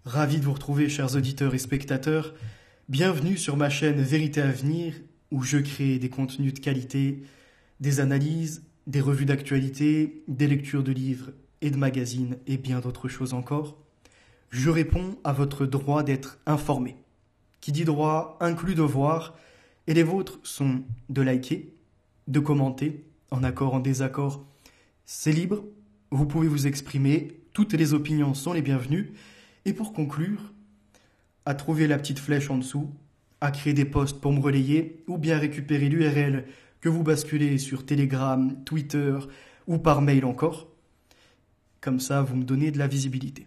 Ravi de vous retrouver, chers auditeurs et spectateurs. Bienvenue sur ma chaîne Vérité à venir, où je crée des contenus de qualité, des analyses, des revues d'actualité, des lectures de livres et de magazines et bien d'autres choses encore. Je réponds à votre droit d'être informé. Qui dit droit inclut devoir, et les vôtres sont de liker, de commenter, en accord, en désaccord. C'est libre, vous pouvez vous exprimer, toutes les opinions sont les bienvenues. Et pour conclure, à trouver la petite flèche en dessous, à créer des posts pour me relayer, ou bien récupérer l'URL que vous basculez sur Telegram, Twitter ou par mail encore. Comme ça, vous me donnez de la visibilité.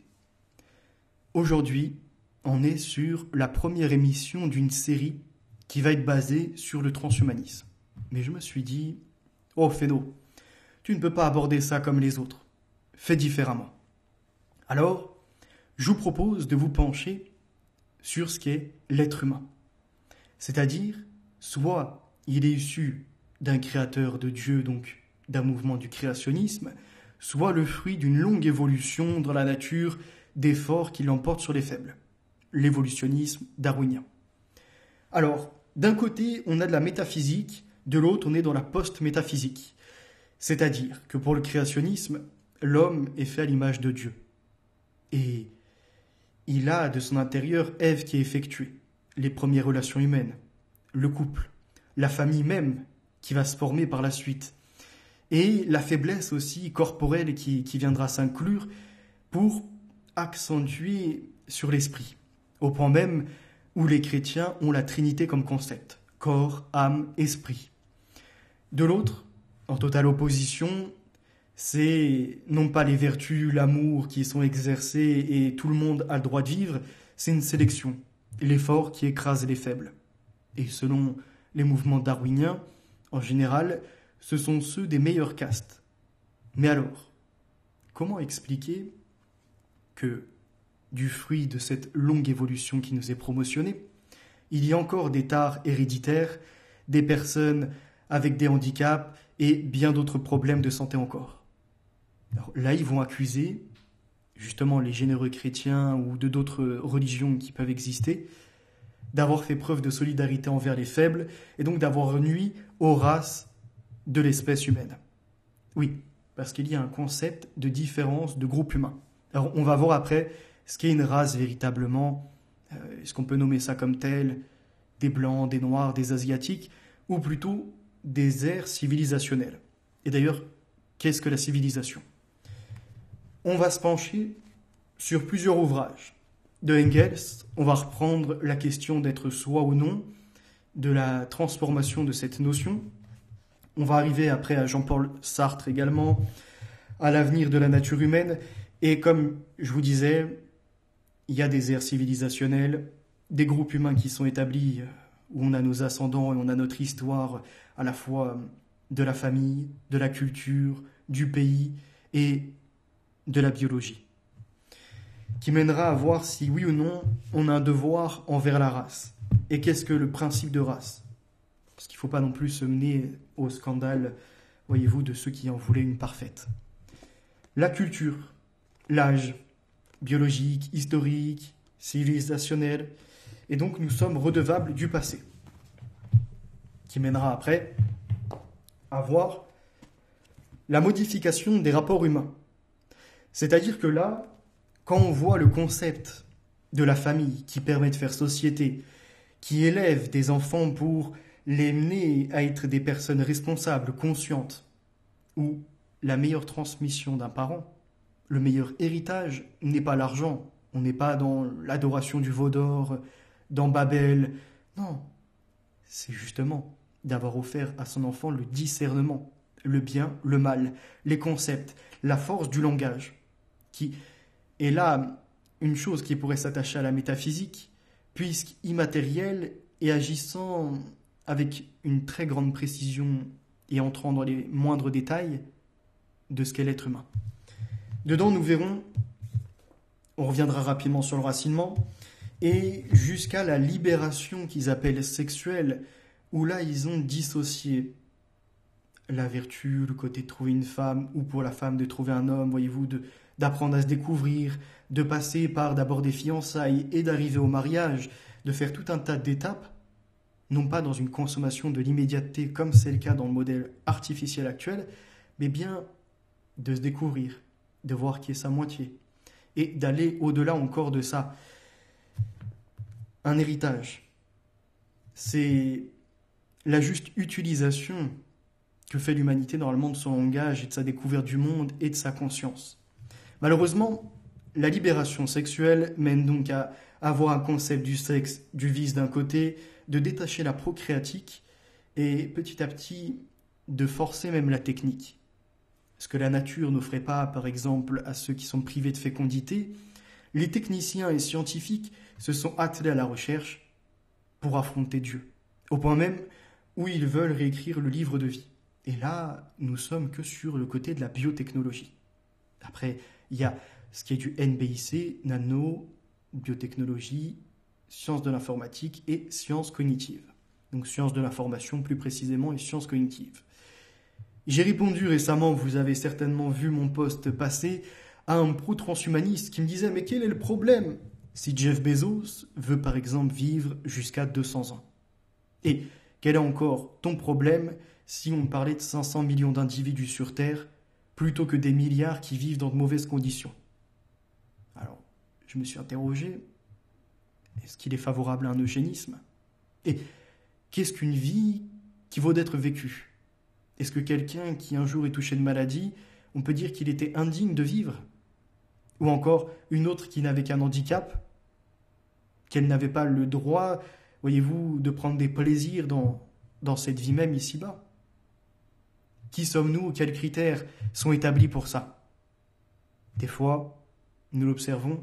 Aujourd'hui, on est sur la première émission d'une série qui va être basée sur le transhumanisme. Mais je me suis dit, oh Fédo, tu ne peux pas aborder ça comme les autres. Fais différemment. Alors, je vous propose de vous pencher sur ce qu'est l'être humain. C'est-à-dire, soit il est issu d'un créateur de Dieu, donc d'un mouvement du créationnisme, soit le fruit d'une longue évolution dans la nature des forts qui l'emportent sur les faibles. L'évolutionnisme darwinien. Alors, d'un côté, on a de la métaphysique, de l'autre, on est dans la post-métaphysique. C'est-à-dire que pour le créationnisme, l'homme est fait à l'image de Dieu. Et il a de son intérieur Ève qui est effectuée, les premières relations humaines, le couple, la famille même qui va se former par la suite, et la faiblesse aussi corporelle qui viendra s'inclure pour accentuer sur l'esprit, au point même où les chrétiens ont la Trinité comme concept, corps, âme, esprit. De l'autre, en totale opposition, c'est non pas les vertus, l'amour qui sont exercés et tout le monde a le droit de vivre, c'est une sélection, les forts qui écrasent les faibles. Et selon les mouvements darwiniens, en général, ce sont ceux des meilleures castes. Mais alors, comment expliquer que, du fruit de cette longue évolution qui nous est promotionnée, il y a encore des tares héréditaires, des personnes avec des handicaps et bien d'autres problèmes de santé encore. Alors là, ils vont accuser justement les généreux chrétiens ou de d'autres religions qui peuvent exister d'avoir fait preuve de solidarité envers les faibles et donc d'avoir nui aux races de l'espèce humaine. Oui, parce qu'il y a un concept de différence de groupe humain. Alors on va voir après ce qu'est une race véritablement, est-ce qu'on peut nommer ça comme tel, des blancs, des noirs, des asiatiques, ou plutôt des ères civilisationnelles. Et d'ailleurs, qu'est-ce que la civilisation ? On va se pencher sur plusieurs ouvrages. De Engels, on va reprendre la question d'être soi ou non, de la transformation de cette notion. On va arriver après à Jean-Paul Sartre également, à l'avenir de la nature humaine. Et comme je vous disais, il y a des ères civilisationnelles, des groupes humains qui sont établis, où on a nos ascendants et on a notre histoire à la fois de la famille, de la culture, du pays et de la biologie, qui mènera à voir si oui ou non on a un devoir envers la race. Et qu'est-ce que le principe de race ? Parce qu'il ne faut pas non plus se mener au scandale, voyez-vous, de ceux qui en voulaient une parfaite. La culture, l'âge, biologique, historique, civilisationnel, et donc nous sommes redevables du passé, qui mènera après à voir la modification des rapports humains. C'est-à-dire que là, quand on voit le concept de la famille qui permet de faire société, qui élève des enfants pour les mener à être des personnes responsables, conscientes, où la meilleure transmission d'un parent, le meilleur héritage n'est pas l'argent, on n'est pas dans l'adoration du veau d'or, dans Babel, non, c'est justement d'avoir offert à son enfant le discernement, le bien, le mal, les concepts, la force du langage, qui est là une chose qui pourrait s'attacher à la métaphysique, puisqu'immatérielle et agissant avec une très grande précision et entrant dans les moindres détails de ce qu'est l'être humain. Dedans, nous verrons, on reviendra rapidement sur le racinement, et jusqu'à la libération qu'ils appellent sexuelle, où là, ils ont dissocié la vertu, le côté de trouver une femme, ou pour la femme de trouver un homme, voyez-vous, d'apprendre à se découvrir, de passer par d'abord des fiançailles et d'arriver au mariage, de faire tout un tas d'étapes, non pas dans une consommation de l'immédiateté comme c'est le cas dans le modèle artificiel actuel, mais bien de se découvrir, de voir qui est sa moitié, et d'aller au-delà encore de ça. Un héritage, c'est la juste utilisation que fait l'humanité normalement de son langage et de sa découverte du monde et de sa conscience. Malheureusement, la libération sexuelle mène donc à avoir un concept du sexe, du vice d'un côté, de détacher la procréatique et petit à petit de forcer même la technique. Ce que la nature n'offrait pas, par exemple, à ceux qui sont privés de fécondité, les techniciens et scientifiques se sont attelés à la recherche pour affronter Dieu, au point même où ils veulent réécrire le livre de vie. Et là, nous sommes que sur le côté de la biotechnologie. Après, il y a ce qui est du NBIC, nano, biotechnologie, sciences de l'informatique et sciences cognitives. Donc sciences de l'information plus précisément et sciences cognitives. J'ai répondu récemment, vous avez certainement vu mon post passer, à un pro-transhumaniste qui me disait « Mais quel est le problème si Jeff Bezos veut par exemple vivre jusqu'à 200 ans ?» Et quel est encore ton problème si on parlait de 500 millions d'individus sur Terre plutôt que des milliards qui vivent dans de mauvaises conditions? Alors, je me suis interrogé, est-ce qu'il est favorable à un eugénisme? Et qu'est-ce qu'une vie qui vaut d'être vécue? Est-ce que quelqu'un qui un jour est touché de maladie, on peut dire qu'il était indigne de vivre? Ou encore une autre qui n'avait qu'un handicap, qu'elle n'avait pas le droit, voyez-vous, de prendre des plaisirs dans cette vie même ici-bas? Qui sommes-nous? Quels critères sont établis pour ça? Des fois, nous l'observons,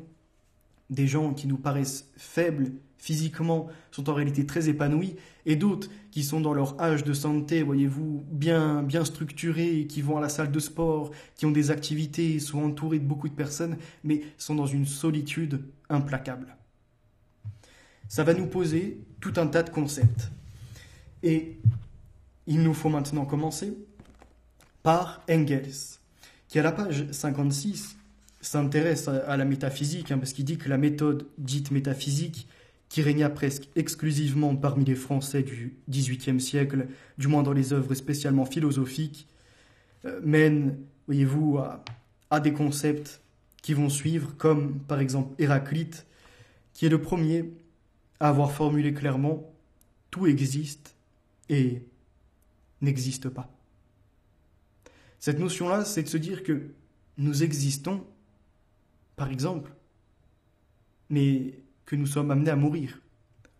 des gens qui nous paraissent faibles physiquement sont en réalité très épanouis, et d'autres qui sont dans leur âge de santé, voyez-vous, bien structurés, qui vont à la salle de sport, qui ont des activités, sont entourés de beaucoup de personnes, mais sont dans une solitude implacable. Ça va nous poser tout un tas de concepts. Et il nous faut maintenant commencer par Engels, qui à la page 56 s'intéresse à la métaphysique, parce qu'il dit que la méthode dite métaphysique, qui régna presque exclusivement parmi les Français du XVIIIe siècle, du moins dans les œuvres spécialement philosophiques, mène, voyez-vous, à des concepts qui vont suivre, comme par exemple Héraclite, qui est le premier à avoir formulé clairement « tout existe et n'existe pas ». Cette notion-là, c'est de se dire que nous existons, par exemple, mais que nous sommes amenés à mourir.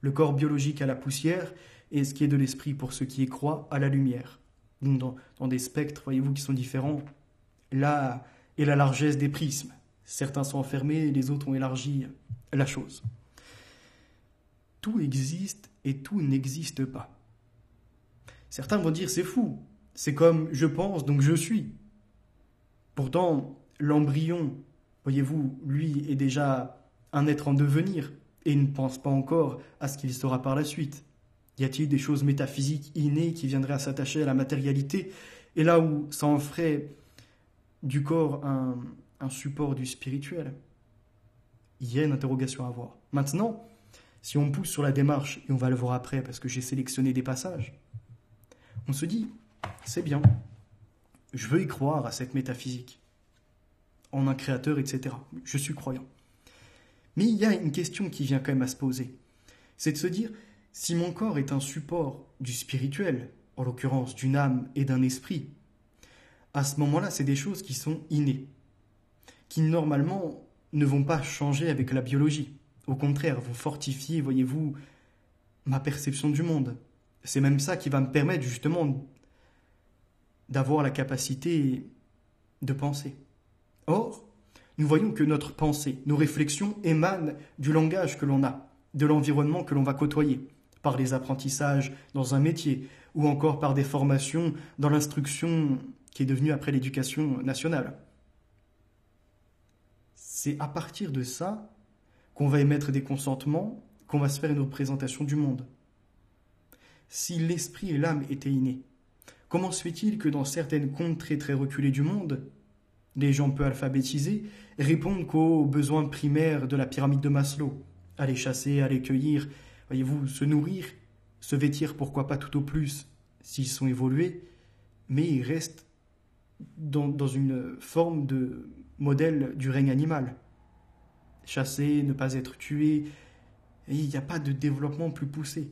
Le corps biologique à la poussière et ce qui est de l'esprit pour ceux qui y croient à la lumière. Donc dans des spectres, voyez-vous, qui sont différents. Là est la largesse des prismes. Certains sont enfermés, les autres ont élargi la chose. Tout existe et tout n'existe pas. Certains vont dire c'est fou, c'est comme je pense donc je suis. Pourtant, l'embryon, voyez-vous, lui est déjà un être en devenir et ne pense pas encore à ce qu'il sera par la suite. Y a-t-il des choses métaphysiques innées qui viendraient à s'attacher à la matérialité? Et là où ça en ferait du corps un support du spirituel, il y a une interrogation à avoir. Maintenant, si on pousse sur la démarche, et on va le voir après parce que j'ai sélectionné des passages, on se dit, c'est bien, je veux y croire à cette métaphysique, en un créateur, etc. Je suis croyant. Mais il y a une question qui vient quand même à se poser. C'est de se dire, si mon corps est un support du spirituel, en l'occurrence d'une âme et d'un esprit, à ce moment-là, c'est des choses qui sont innées, qui normalement ne vont pas changer avec la biologie. Au contraire, vont fortifier, voyez-vous, ma perception du monde. C'est même ça qui va me permettre justement d'avoir la capacité de penser. Or, nous voyons que notre pensée, nos réflexions émanent du langage que l'on a, de l'environnement que l'on va côtoyer, par les apprentissages dans un métier, ou encore par des formations dans l'instruction qui est devenue après l'éducation nationale. C'est à partir de ça qu'on va émettre des consentements, qu'on va se faire une représentation du monde. Si l'esprit et l'âme étaient innés, comment se fait-il que dans certaines contrées très reculées du monde, des gens peu alphabétisés, répondent qu'aux besoins primaires de la pyramide de Maslow. Aller chasser, aller cueillir, voyez-vous, se nourrir, se vêtir, pourquoi pas tout au plus, s'ils sont évolués, mais ils restent dans une forme de modèle du règne animal. Chasser, ne pas être tué, et il n'y a pas de développement plus poussé.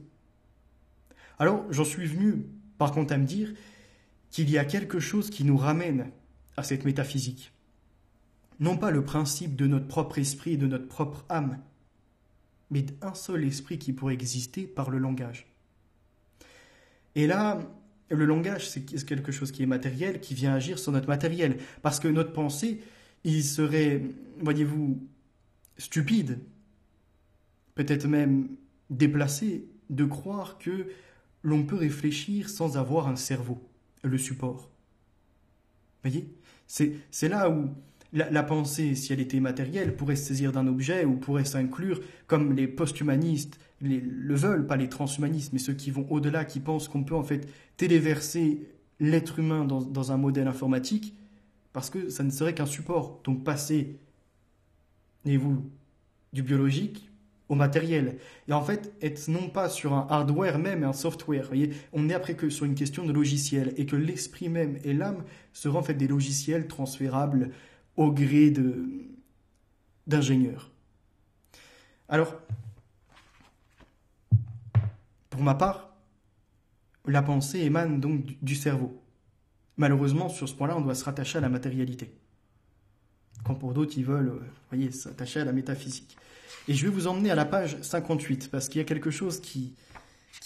Alors, j'en suis venu, par contre, à me dire qu'il y a quelque chose qui nous ramène à cette métaphysique. Non pas le principe de notre propre esprit et de notre propre âme, mais d'un seul esprit qui pourrait exister par le langage. Et là, le langage, c'est quelque chose qui est matériel, qui vient agir sur notre matériel. Parce que notre pensée, il serait, voyez-vous, stupide, peut-être même déplacé, de croire que l'on peut réfléchir sans avoir un cerveau, le support. Voyez, c'est là où la pensée, si elle était matérielle, pourrait se saisir d'un objet ou pourrait s'inclure, comme les post-humanistes le veulent, pas les transhumanistes, mais ceux qui vont au-delà, qui pensent qu'on peut en fait téléverser l'être humain dans un modèle informatique, parce que ça ne serait qu'un support. Donc passer, voyez-vous, du biologique au matériel. Et en fait, être non pas sur un hardware même, mais un software. Voyez, on est après que sur une question de logiciel, et que l'esprit même et l'âme seront en fait des logiciels transférables au gré d'ingénieurs. Alors, pour ma part, la pensée émane donc du cerveau. Malheureusement, sur ce point-là, on doit se rattacher à la matérialité. Quand pour d'autres, ils veulent, voyez, s'attacher à la métaphysique. Et je vais vous emmener à la page 58, parce qu'il y a quelque chose qui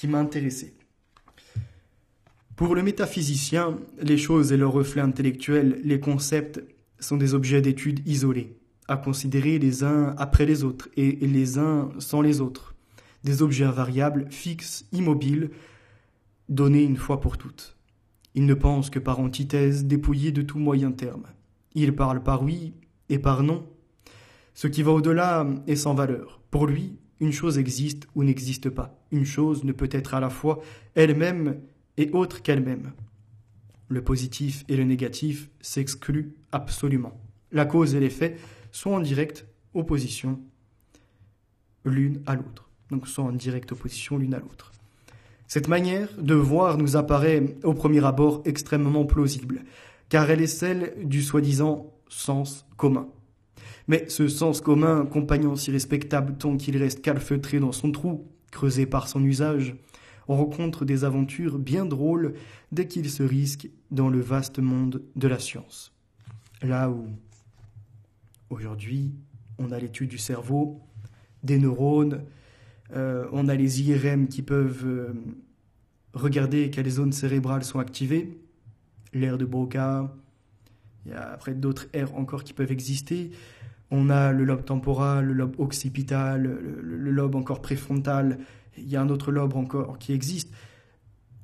m'a intéressé. Pour le métaphysicien, les choses et leurs reflets intellectuels, les concepts, sont des objets d'étude isolés, à considérer les uns après les autres, et les uns sans les autres. Des objets invariables, fixes, immobiles, donnés une fois pour toutes. Il ne pense que par antithèse, dépouillé de tout moyen terme. Il parle par oui et par non. Ce qui va au-delà est sans valeur. Pour lui, une chose existe ou n'existe pas. Une chose ne peut être à la fois elle-même et autre qu'elle-même. Le positif et le négatif s'excluent absolument. La cause et l'effet sont en directe opposition l'une à l'autre. Donc sont en directe opposition l'une à l'autre. Cette manière de voir nous apparaît au premier abord extrêmement plausible, car elle est celle du soi-disant sens commun. Mais ce sens commun, compagnon si respectable tant qu'il reste calfeutré dans son trou, creusé par son usage, on rencontre des aventures bien drôles dès qu'il se risque dans le vaste monde de la science. Là où, aujourd'hui, on a l'étude du cerveau, des neurones, on a les IRM qui peuvent regarder quelles zones cérébrales sont activées, l'aire de Broca, il y a après d'autres aires encore qui peuvent exister. On a le lobe temporal, le lobe occipital, le lobe encore préfrontal. Il y a un autre lobe encore qui existe.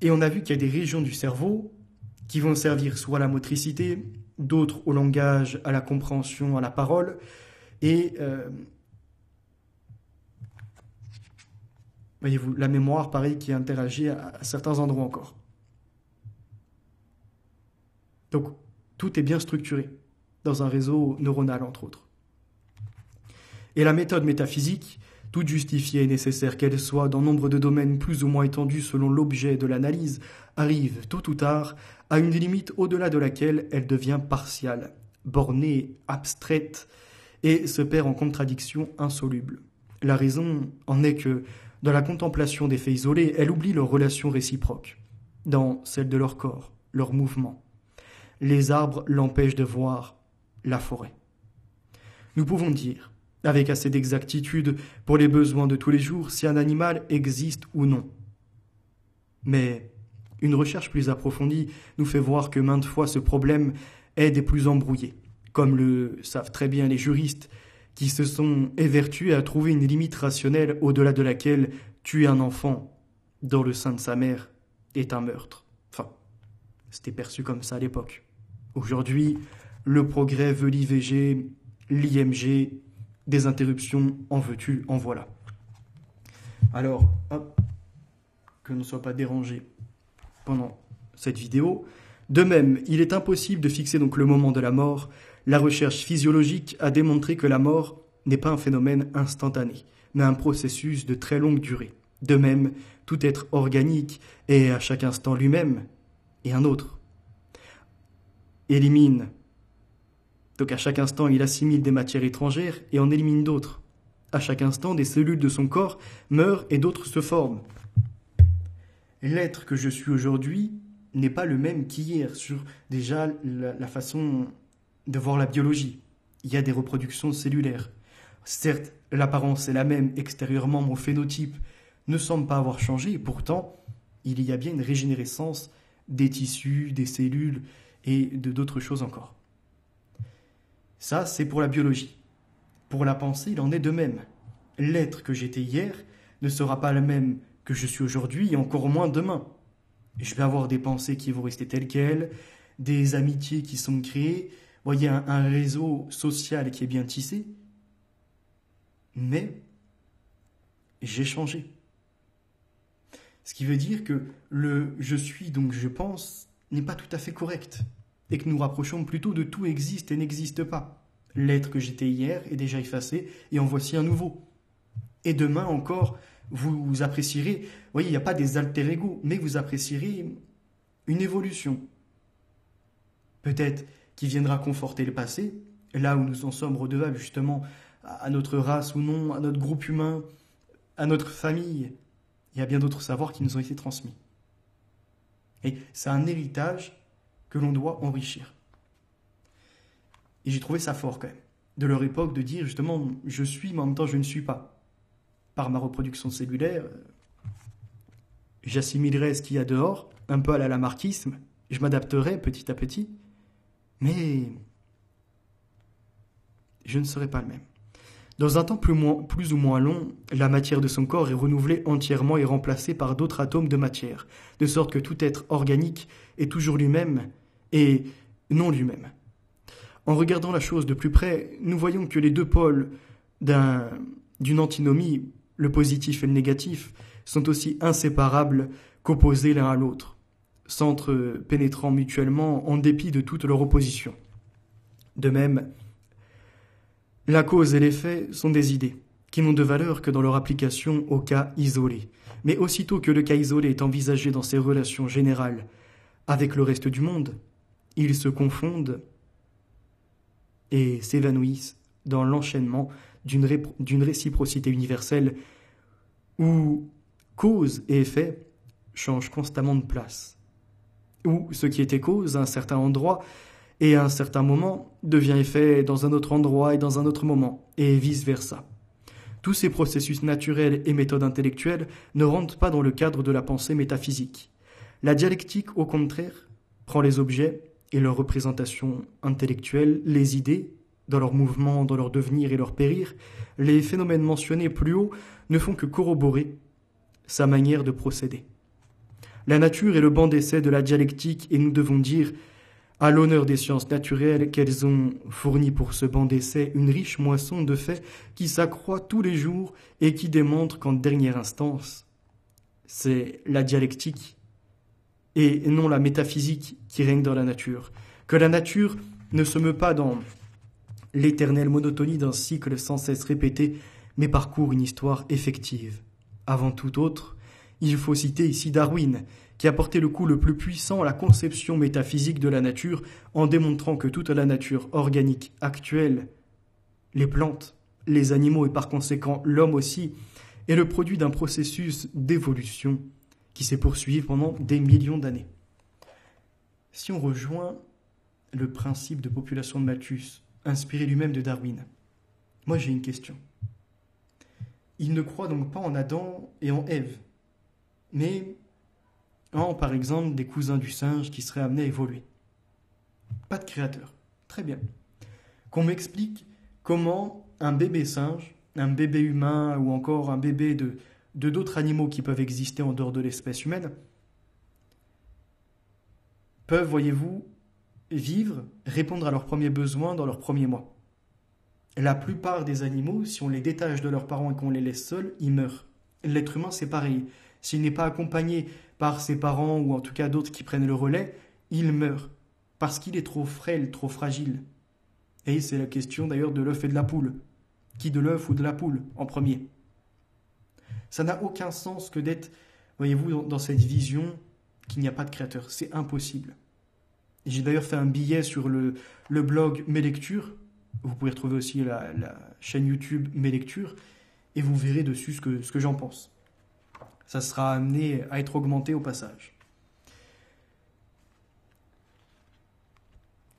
Et on a vu qu'il y a des régions du cerveau qui vont servir soit à la motricité, d'autres au langage, à la compréhension, à la parole. Et voyez-vous, la mémoire, pareil, qui interagit à certains endroits encore. Donc, tout est bien structuré dans un réseau neuronal, entre autres. Et la méthode métaphysique, toute justifiée et nécessaire qu'elle soit dans nombre de domaines plus ou moins étendus selon l'objet de l'analyse, arrive tôt ou tard à une limite au-delà de laquelle elle devient partiale, bornée, abstraite et se perd en contradictions insolubles. La raison en est que, dans la contemplation des faits isolés, elle oublie leurs relations réciproques, dans celle de leur corps, leurs mouvements. Les arbres l'empêchent de voir la forêt. Nous pouvons dire, avec assez d'exactitude pour les besoins de tous les jours, si un animal existe ou non. Mais une recherche plus approfondie nous fait voir que maintes fois ce problème est des plus embrouillés, comme le savent très bien les juristes qui se sont évertués à trouver une limite rationnelle au-delà de laquelle tuer un enfant dans le sein de sa mère est un meurtre. Enfin, c'était perçu comme ça à l'époque. Aujourd'hui, le progrès veut l'IVG, l'IMG, des interruptions, en veux-tu, en voilà. Alors, hop, que l'on ne soit pas dérangé pendant cette vidéo. De même, il est impossible de fixer donc le moment de la mort. La recherche physiologique a démontré que la mort n'est pas un phénomène instantané, mais un processus de très longue durée. De même, tout être organique est à chaque instant lui-même et un autre. Élimine. Donc à chaque instant, il assimile des matières étrangères et en élimine d'autres. À chaque instant, des cellules de son corps meurent et d'autres se forment. L'être que je suis aujourd'hui n'est pas le même qu'hier sur déjà la façon de voir la biologie. Il y a des reproductions cellulaires. Certes, l'apparence est la même extérieurement, mon phénotype ne semble pas avoir changé, et pourtant, il y a bien une régénérescence des tissus, des cellules et d'autres choses encore. Ça, c'est pour la biologie. Pour la pensée, il en est de même. L'être que j'étais hier ne sera pas le même que je suis aujourd'hui et encore moins demain. Je vais avoir des pensées qui vont rester telles quelles, des amitiés qui sont créées, voyez, un réseau social qui est bien tissé, mais j'ai changé. Ce qui veut dire que le « je suis donc je pense » n'est pas tout à fait correct, et que nous rapprochons plutôt de tout existe et n'existe pas. L'être que j'étais hier est déjà effacé, et en voici un nouveau. Et demain encore, vous apprécierez, voyez, il n'y a pas des alter ego, mais vous apprécierez une évolution. Peut-être qui viendra conforter le passé, là où nous en sommes redevables justement à notre race ou non, à notre groupe humain, à notre famille. Il y a bien d'autres savoirs qui nous ont été transmis. Et c'est un héritage que l'on doit enrichir. Et j'ai trouvé ça fort quand même, de leur époque, de dire justement « je suis, mais en même temps je ne suis pas ». Par ma reproduction cellulaire, j'assimilerai ce qu'il y a dehors, un peu à la lamarckisme, je m'adapterai petit à petit, mais je ne serai pas le même. Dans un temps plus ou moins long, la matière de son corps est renouvelée entièrement et remplacée par d'autres atomes de matière, de sorte que tout être organique est toujours lui-même et non lui-même. En regardant la chose de plus près, nous voyons que les deux pôles d'une antinomie, le positif et le négatif, sont aussi inséparables qu'opposés l'un à l'autre, s'entre-pénétrant mutuellement en dépit de toute leur opposition. De même, la cause et l'effet sont des idées, qui n'ont de valeur que dans leur application au cas isolé. Mais aussitôt que le cas isolé est envisagé dans ses relations générales avec le reste du monde, ils se confondent et s'évanouissent dans l'enchaînement d'une réciprocité universelle où cause et effet changent constamment de place, où ce qui était cause à un certain endroit et à un certain moment devient effet dans un autre endroit et dans un autre moment, et vice-versa. Tous ces processus naturels et méthodes intellectuelles ne rentrent pas dans le cadre de la pensée métaphysique. La dialectique, au contraire, prend les objets et leurs représentations intellectuelles, les idées, dans leur mouvement, dans leur devenir et leur périr, les phénomènes mentionnés plus haut ne font que corroborer sa manière de procéder. La nature est le banc d'essai de la dialectique et nous devons dire, à l'honneur des sciences naturelles, qu'elles ont fourni pour ce banc d'essai une riche moisson de faits qui s'accroît tous les jours et qui démontre qu'en dernière instance, c'est la dialectique et non la métaphysique qui règne dans la nature. Que la nature ne se meut pas dans l'éternelle monotonie d'un cycle sans cesse répété, mais parcourt une histoire effective. Avant tout autre, il faut citer ici Darwin, qui a porté le coup le plus puissant à la conception métaphysique de la nature en démontrant que toute la nature organique actuelle, les plantes, les animaux et par conséquent l'homme aussi, est le produit d'un processus d'évolution qui s'est poursuivi pendant des millions d'années. Si on rejoint le principe de population de Malthus, inspiré lui-même de Darwin, moi j'ai une question. Il ne croit donc pas en Adam et en Ève, mais en, par exemple, des cousins du singe qui seraient amenés à évoluer. Pas de créateur. Très bien. Qu'on m'explique comment un bébé singe, un bébé humain ou encore un bébé de d'autres animaux qui peuvent exister en dehors de l'espèce humaine peuvent, voyez-vous, vivre, répondre à leurs premiers besoins dans leurs premiers mois. La plupart des animaux, si on les détache de leurs parents et qu'on les laisse seuls, ils meurent. L'être humain, c'est pareil. S'il n'est pas accompagné par ses parents ou en tout cas d'autres qui prennent le relais, il meurt parce qu'il est trop frêle, trop fragile. Et c'est la question d'ailleurs de l'œuf et de la poule. Qui de l'œuf ou de la poule en premier? Ça n'a aucun sens que d'être, voyez-vous, dans cette vision qu'il n'y a pas de créateur. C'est impossible. J'ai d'ailleurs fait un billet sur le blog Mes Lectures. Vous pouvez retrouver aussi la chaîne YouTube Mes Lectures. Et vous verrez dessus ce que j'en pense. Ça sera amené à être augmenté au passage.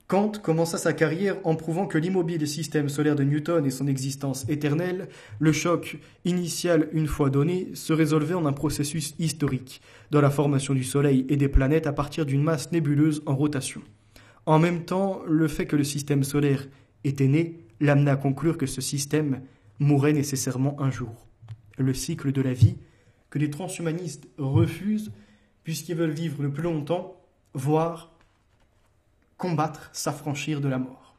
Kant commença sa carrière en prouvant que l'immobile système solaire de Newton et son existence éternelle, le choc initial une fois donné, se résolvait en un processus historique, dans la formation du Soleil et des planètes à partir d'une masse nébuleuse en rotation. En même temps, le fait que le système solaire était né l'amena à conclure que ce système mourrait nécessairement un jour. Le cycle de la vie, que les transhumanistes refusent, puisqu'ils veulent vivre le plus longtemps, voire combattre, s'affranchir de la mort.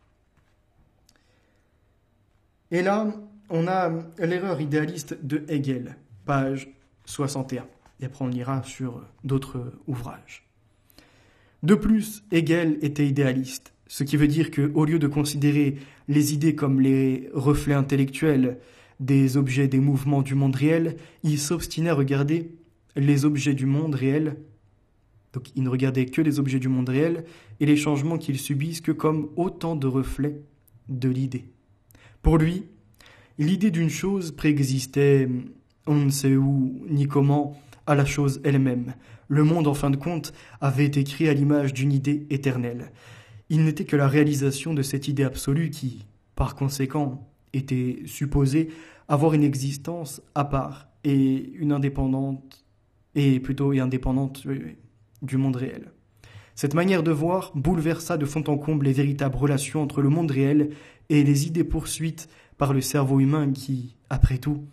Et là, on a l'erreur idéaliste de Hegel, page 61. Et après, on ira sur d'autres ouvrages. De plus, Hegel était idéaliste, ce qui veut dire qu'au lieu de considérer les idées comme les reflets intellectuels des objets des mouvements du monde réel, il s'obstinait à regarder les objets du monde réel. Donc il ne regardait que les objets du monde réel et les changements qu'ils subissent que comme autant de reflets de l'idée. Pour lui, l'idée d'une chose préexistait, on ne sait où ni comment, à la chose elle-même. Le monde, en fin de compte, avait été créé à l'image d'une idée éternelle. Il n'était que la réalisation de cette idée absolue qui, par conséquent, était supposée avoir une existence à part et indépendante du monde réel. Cette manière de voir bouleversa de fond en comble les véritables relations entre le monde réel et les idées poursuites par le cerveau humain qui, après tout,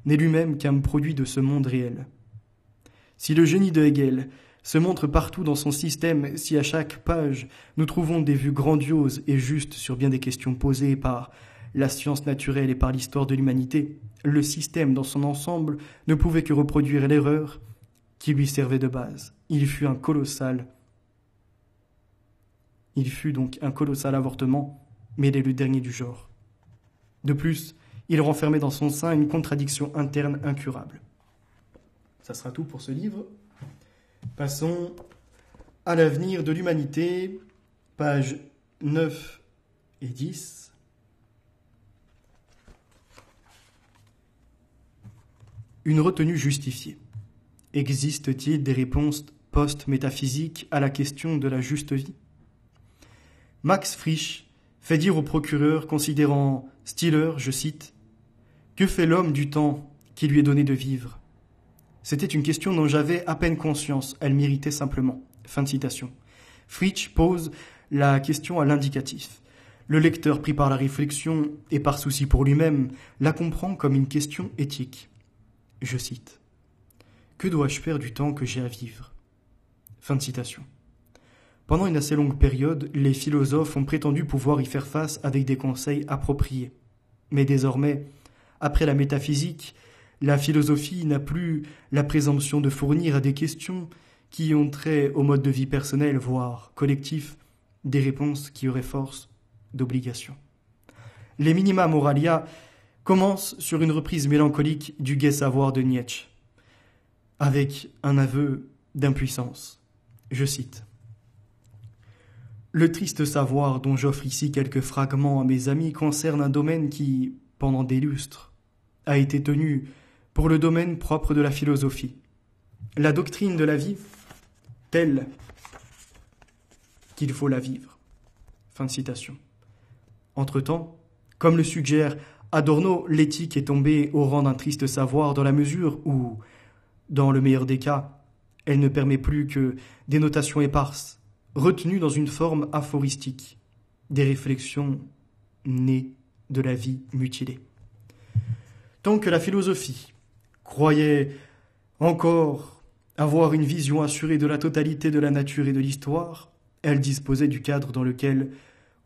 n'est lui-même qu'un produit de ce monde réel. Si le génie de Hegel se montre partout dans son système, si à chaque page nous trouvons des vues grandioses et justes sur bien des questions posées par la science naturelle et par l'histoire de l'humanité, le système dans son ensemble ne pouvait que reproduire l'erreur qui lui servait de base. Il fut donc un colossal avortement, mais il est le dernier du genre. De plus, il renfermait dans son sein une contradiction interne incurable. Ça sera tout pour ce livre. Passons à l'avenir de l'humanité, pages 9 et 10. Une retenue justifiée. Existe-t-il des réponses post-métaphysiques à la question de la juste vie? Max Frisch fait dire au procureur, considérant Stiller, je cite, « Que fait l'homme du temps qui lui est donné de vivre ?» C'était une question dont j'avais à peine conscience, elle m'irritait simplement. Fin de citation. Frisch pose la question à l'indicatif. Le lecteur, pris par la réflexion et par souci pour lui-même, la comprend comme une question éthique. Je cite. « Que dois-je faire du temps que j'ai à vivre ?» Fin de citation. Pendant une assez longue période, les philosophes ont prétendu pouvoir y faire face avec des conseils appropriés. Mais désormais, après la métaphysique, la philosophie n'a plus la présomption de fournir à des questions qui ont trait au mode de vie personnel, voire collectif, des réponses qui auraient force d'obligation. Les Minima Moralia commencent sur une reprise mélancolique du gai savoir de Nietzsche, avec un aveu d'impuissance. Je cite. « Le triste savoir dont j'offre ici quelques fragments à mes amis concerne un domaine qui, pendant des lustres, a été tenu pour le domaine propre de la philosophie. La doctrine de la vie, telle qu'il faut la vivre. » Fin de citation. Entre-temps, comme le suggère Adorno, l'éthique est tombée au rang d'un triste savoir dans la mesure où, dans le meilleur des cas, elle ne permet plus que des notations éparses, retenues dans une forme aphoristique, des réflexions nées de la vie mutilée. Tant que la philosophie croyait encore avoir une vision assurée de la totalité de la nature et de l'histoire, elle disposait du cadre dans lequel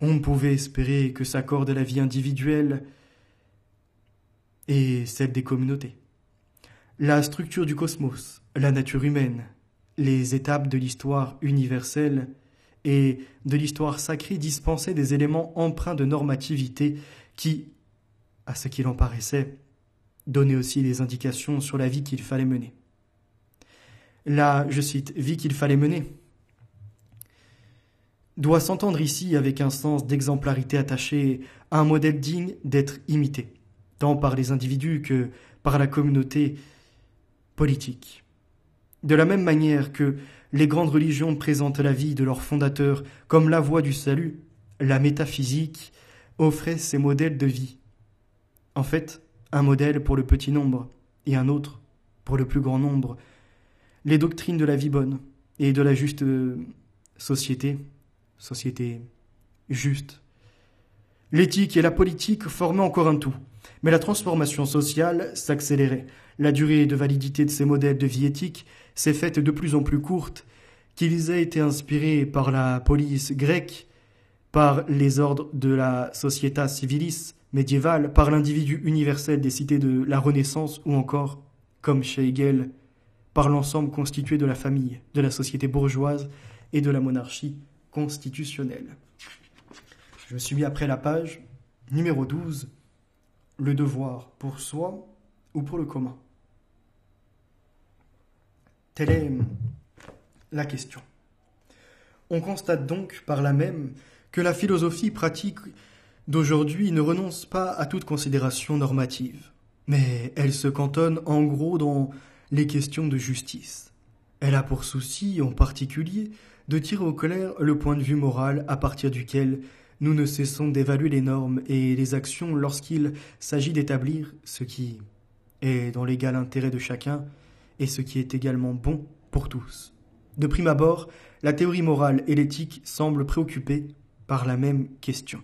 on pouvait espérer que s'accorde la vie individuelle et celle des communautés. La structure du cosmos, la nature humaine, les étapes de l'histoire universelle et de l'histoire sacrée dispensaient des éléments empreints de normativité qui, à ce qu'il en paraissait, donnaient aussi des indications sur la vie qu'il fallait mener. La, je cite, vie qu'il fallait mener doit s'entendre ici avec un sens d'exemplarité attaché à un modèle digne d'être imité, tant par les individus que par la communauté politique. De la même manière que les grandes religions présentent la vie de leurs fondateurs comme la voie du salut, la métaphysique offrait ces modèles de vie. En fait, un modèle pour le petit nombre et un autre pour le plus grand nombre. Les doctrines de la vie bonne et de la juste société juste. L'éthique et la politique formaient encore un tout, mais la transformation sociale s'accélérait. La durée de validité de ces modèles de vie éthique s'est faite de plus en plus courte, qu'ils aient été inspirés par la police grecque, par les ordres de la societas civilis médiévale, par l'individu universel des cités de la Renaissance ou encore, comme chez Hegel, par l'ensemble constitué de la famille, de la société bourgeoise et de la monarchie constitutionnelle. Je me suis mis après la page numéro 12, le devoir pour soi ou pour le commun. Telle est la question. On constate donc par là même que la philosophie pratique d'aujourd'hui ne renonce pas à toute considération normative, mais elle se cantonne en gros dans les questions de justice. Elle a pour souci, en particulier, de tirer au clair le point de vue moral à partir duquel nous ne cessons d'évaluer les normes et les actions lorsqu'il s'agit d'établir ce qui est dans l'égal intérêt de chacun et ce qui est également bon pour tous. De prime abord, la théorie morale et l'éthique semblent préoccupées par la même question.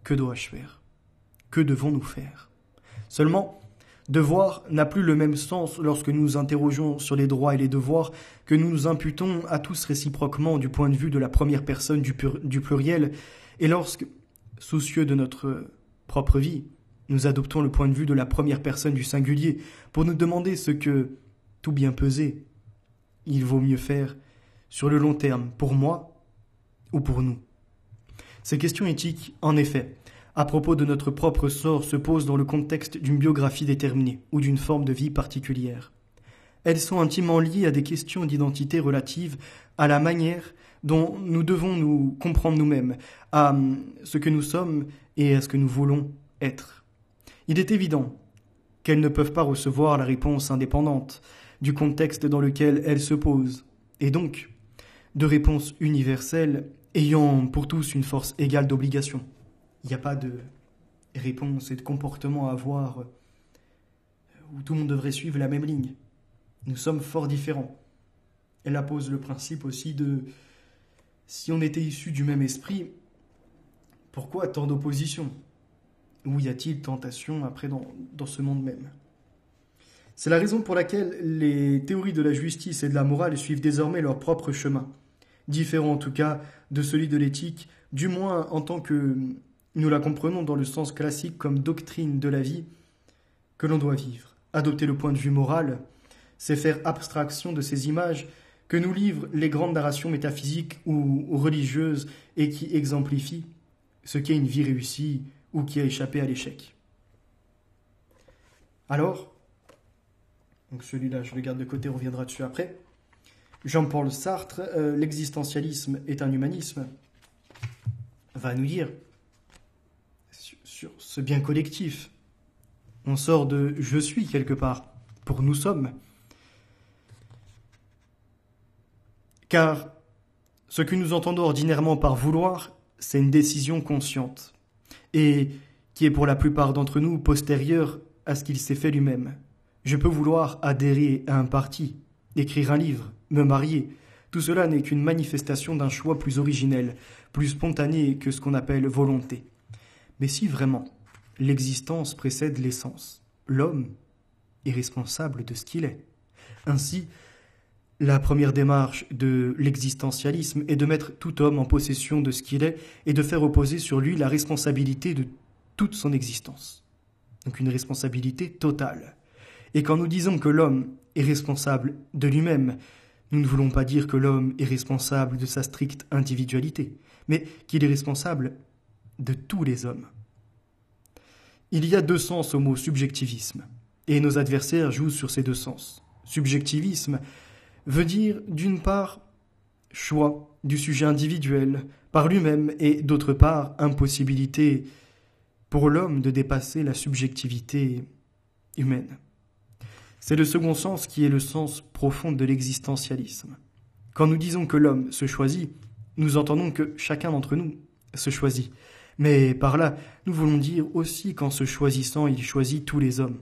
Que dois-je faire ? Que devons-nous faire ? Seulement, devoir n'a plus le même sens lorsque nous nous interrogeons sur les droits et les devoirs que nous nous imputons à tous réciproquement du point de vue de la première personne du pluriel et lorsque, soucieux de notre propre vie, nous adoptons le point de vue de la première personne du singulier pour nous demander ce que, tout bien pesé, il vaut mieux faire sur le long terme, pour moi ou pour nous. Ces questions éthiques, en effet, à propos de notre propre sort, se posent dans le contexte d'une biographie déterminée ou d'une forme de vie particulière. Elles sont intimement liées à des questions d'identité relatives à la manière dont nous devons nous comprendre nous-mêmes, à ce que nous sommes et à ce que nous voulons être. Il est évident qu'elles ne peuvent pas recevoir la réponse indépendante du contexte dans lequel elles se posent, et donc de réponse universelle ayant pour tous une force égale d'obligation. Il n'y a pas de réponse et de comportement à avoir où tout le monde devrait suivre la même ligne. Nous sommes fort différents. Elle pose le principe aussi de si on était issus du même esprit, pourquoi tant d'opposition ? Où y a-t-il tentation après dans ce monde même ? C'est la raison pour laquelle les théories de la justice et de la morale suivent désormais leur propre chemin, différent en tout cas de celui de l'éthique, du moins en tant que nous la comprenons dans le sens classique comme doctrine de la vie que l'on doit vivre. Adopter le point de vue moral, c'est faire abstraction de ces images que nous livrent les grandes narrations métaphysiques ou religieuses et qui exemplifient ce qu'est une vie réussie ou qui a échappé à l'échec. Alors, donc celui-là je le garde de côté, on reviendra dessus après. Jean-Paul Sartre, l'existentialisme est un humanisme, va nous dire sur ce bien collectif. On sort de « je suis » quelque part, pour « nous sommes ». Car ce que nous entendons ordinairement par vouloir, c'est une décision consciente, et qui est pour la plupart d'entre nous postérieure à ce qu'il s'est fait lui-même. Je peux vouloir adhérer à un parti, écrire un livre, me marier. Tout cela n'est qu'une manifestation d'un choix plus originel, plus spontané que ce qu'on appelle volonté. Mais si vraiment l'existence précède l'essence, l'homme est responsable de ce qu'il est. Ainsi, la première démarche de l'existentialisme est de mettre tout homme en possession de ce qu'il est et de faire reposer sur lui la responsabilité de toute son existence. Donc une responsabilité totale. Et quand nous disons que l'homme est responsable de lui-même, Nous ne voulons pas dire que l'homme est responsable de sa stricte individualité, mais qu'il est responsable de tous les hommes. Il y a deux sens au mot subjectivisme, et nos adversaires jouent sur ces deux sens. Subjectivisme veut dire, d'une part, choix du sujet individuel par lui-même, et d'autre part, impossibilité pour l'homme de dépasser la subjectivité humaine. C'est le second sens qui est le sens profond de l'existentialisme. Quand nous disons que l'homme se choisit, nous entendons que chacun d'entre nous se choisit. Mais par là, nous voulons dire aussi qu'en se choisissant, il choisit tous les hommes.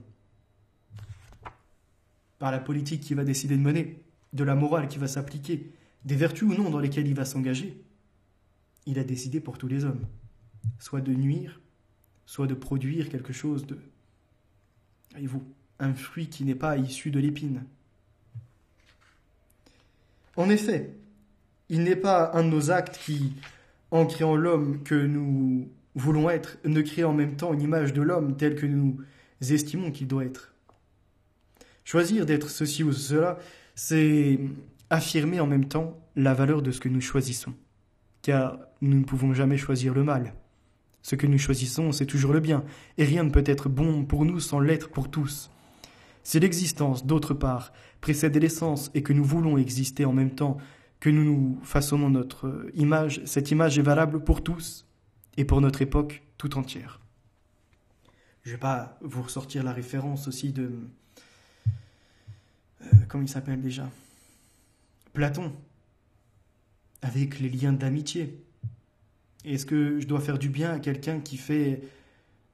Par la politique qu'il va décider de mener, de la morale qui va s'appliquer, des vertus ou non dans lesquelles il va s'engager, il a décidé pour tous les hommes. Soit de nuire, soit de produire quelque chose de... Voyez-vous, un fruit qui n'est pas issu de l'épine. En effet, il n'est pas un de nos actes qui, en créant l'homme que nous voulons être, ne crée en même temps une image de l'homme telle que nous estimons qu'il doit être. Choisir d'être ceci ou cela, c'est affirmer en même temps la valeur de ce que nous choisissons. Car nous ne pouvons jamais choisir le mal. Ce que nous choisissons, c'est toujours le bien, et rien ne peut être bon pour nous sans l'être pour tous. Si l'existence, d'autre part, précède l'essence et que nous voulons exister en même temps que nous nous façonnons notre image, cette image est valable pour tous et pour notre époque tout entière. Je ne vais pas vous ressortir la référence aussi de... comment il s'appelle déjà ? Platon, avec les liens d'amitié. Est-ce que je dois faire du bien à quelqu'un qui fait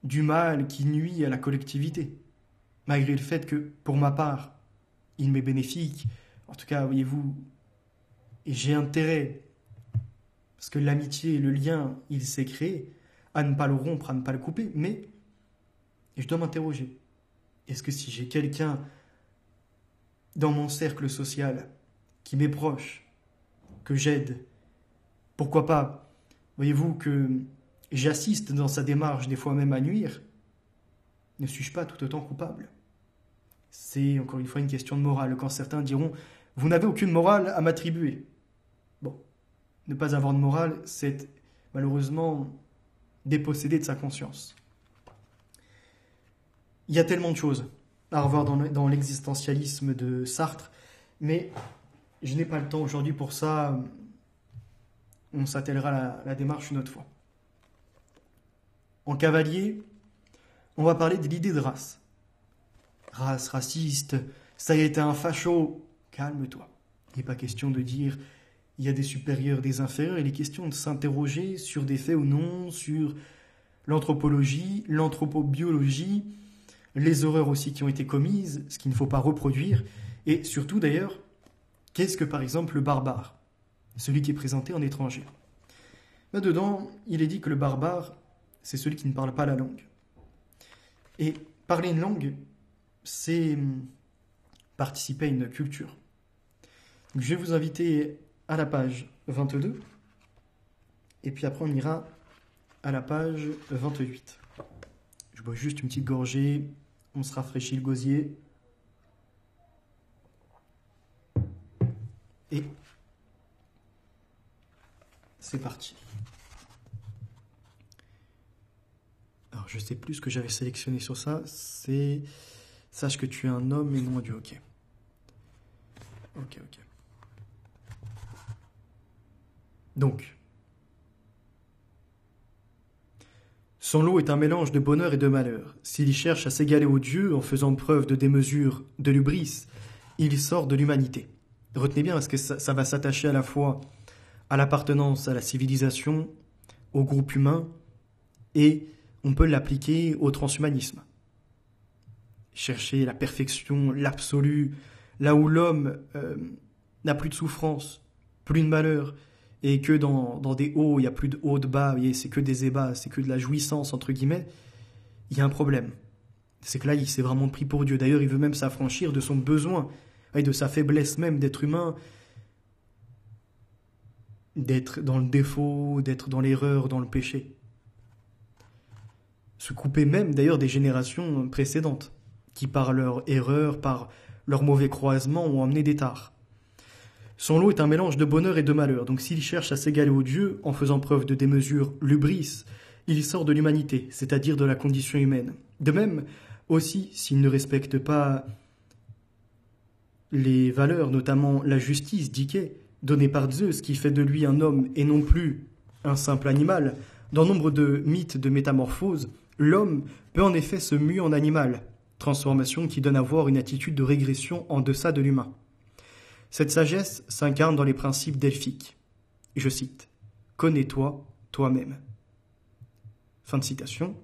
du mal, qui nuit à la collectivité ? Malgré le fait que, pour ma part, il m'est bénéfique, en tout cas, voyez-vous, et j'ai intérêt, parce que l'amitié, le lien, il s'est créé, à ne pas le rompre, à ne pas le couper, mais je dois m'interroger. Est-ce que si j'ai quelqu'un dans mon cercle social qui m'est proche, que j'aide, pourquoi pas, voyez-vous, que j'assiste dans sa démarche, des fois même à nuire, ne suis-je pas tout autant coupable ? C'est encore une fois une question de morale, quand certains diront « vous n'avez aucune morale à m'attribuer ». Bon, ne pas avoir de morale, c'est malheureusement déposséder de sa conscience. Il y a tellement de choses à revoir dans l'existentialisme de Sartre, mais je n'ai pas le temps aujourd'hui pour ça. On s'attellera à la démarche une autre fois. En cavalier, on va parler de l'idée de race. Race, raciste, ça y est, un facho. Calme-toi. Il n'est pas question de dire il y a des supérieurs, des inférieurs. Il est question de s'interroger sur des faits ou non, sur l'anthropologie, l'anthropobiologie, les horreurs aussi qui ont été commises, ce qu'il ne faut pas reproduire. Et surtout d'ailleurs, qu'est-ce que par exemple le barbare ? Celui qui est présenté en étranger. Là-dedans, il est dit que le barbare, c'est celui qui ne parle pas la langue. Et parler une langue, c'est participer à une culture. Donc, je vais vous inviter à la page 22, et puis après on ira à la page 28. Je bois juste une petite gorgée, on se rafraîchit le gosier. Et c'est parti. Alors, je sais plus ce que j'avais sélectionné sur ça. C'est sache que tu es un homme et non un dieu. Ok. Donc, son lot est un mélange de bonheur et de malheur. S'il cherche à s'égaler aux dieux en faisant preuve de démesure, de lubris, il sort de l'humanité. Retenez bien parce que ça va s'attacher à la fois à l'appartenance à la civilisation, au groupe humain, et on peut l'appliquer au transhumanisme. Chercher la perfection, l'absolu, là où l'homme n'a plus de souffrance, plus de malheur, et que dans des hauts, il n'y a plus de hauts, de bas, c'est que des ébats, c'est que de la jouissance, entre guillemets, il y a un problème. C'est que là, il s'est vraiment pris pour Dieu. D'ailleurs, il veut même s'affranchir de son besoin, et de sa faiblesse même d'être humain, d'être dans le défaut, d'être dans l'erreur, dans le péché. Se couper même d'ailleurs des générations précédentes, qui par leur erreur, par leur mauvais croisement ont emmené des tares. Son lot est un mélange de bonheur et de malheur. Donc s'il cherche à s'égaler aux dieux en faisant preuve de démesure lubris, il sort de l'humanité, c'est-à-dire de la condition humaine. De même, aussi, s'il ne respecte pas les valeurs, notamment la justice, Dike, donnée par Zeus, qui fait de lui un homme et non plus un simple animal, dans nombre de mythes de métamorphose, l'homme peut en effet se muer en animal, transformation qui donne à voir une attitude de régression en deçà de l'humain. Cette sagesse s'incarne dans les principes delphiques. Je cite « Connais-toi toi-même ». Fin de citation.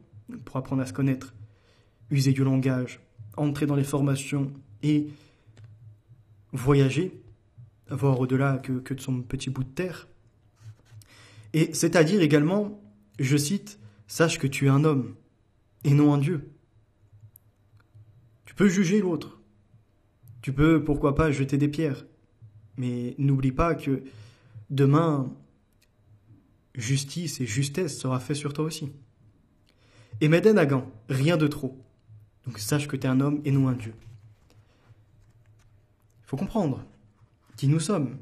Pour apprendre à se connaître, user du langage, entrer dans les formations et voyager, voir au-delà que de son petit bout de terre. Et c'est-à-dire également, je cite, « Sache que tu es un homme et non un dieu ». Tu peux juger l'autre. Tu peux, pourquoi pas, jeter des pierres. Mais n'oublie pas que demain, justice et justesse sera fait sur toi aussi. Et Meden Hagan, rien de trop. Donc sache que tu es un homme et non un dieu. Il faut comprendre qui nous sommes.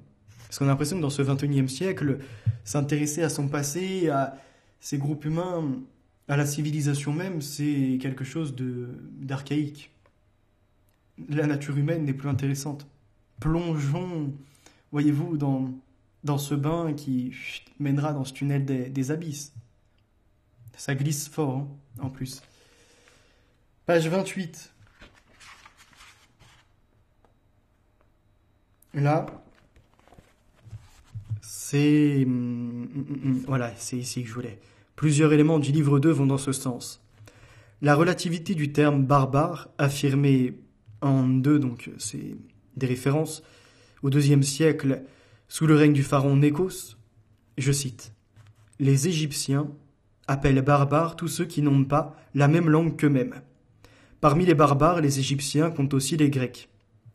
Parce qu'on a l'impression que dans ce XXIe siècle, s'intéresser à son passé, à ces groupes humains, à la civilisation même, c'est quelque chose d'archaïque. La nature humaine n'est plus intéressante. Plongeons, voyez-vous, dans ce bain qui mènera dans ce tunnel des abysses. Ça glisse fort, hein, en plus. Page 28. Là, c'est... Voilà, c'est ici que je voulais. Plusieurs éléments du livre 2 vont dans ce sens. La relativité du terme barbare, affirmée en 2, donc c'est des références, au IIe siècle, sous le règne du pharaon Nékos, je cite, « Les Égyptiens appellent barbares tous ceux qui n'ont pas la même langue qu'eux-mêmes. Parmi les barbares, les Égyptiens comptent aussi les Grecs.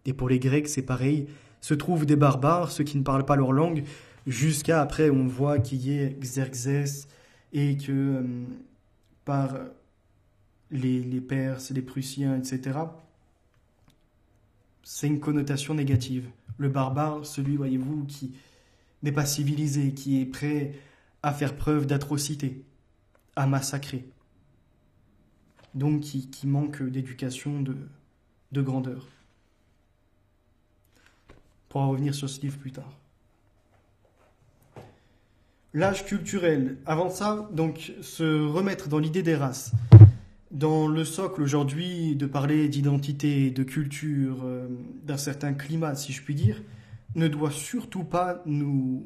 Et pour les Grecs, c'est pareil, se trouvent des barbares, ceux qui ne parlent pas leur langue, jusqu'à après on voit qu'il y ait Xerxès et que par les Perses, les Prussiens, etc., c'est une connotation négative. Le barbare, celui, voyez-vous, qui n'est pas civilisé, qui est prêt à faire preuve d'atrocité, à massacrer. Donc qui manque d'éducation, de grandeur. On pourra revenir sur ce livre plus tard. L'âge culturel. Avant ça, donc, se remettre dans l'idée des races. Dans le socle aujourd'hui de parler d'identité, de culture, d'un certain climat, si je puis dire, ne doit surtout pas nous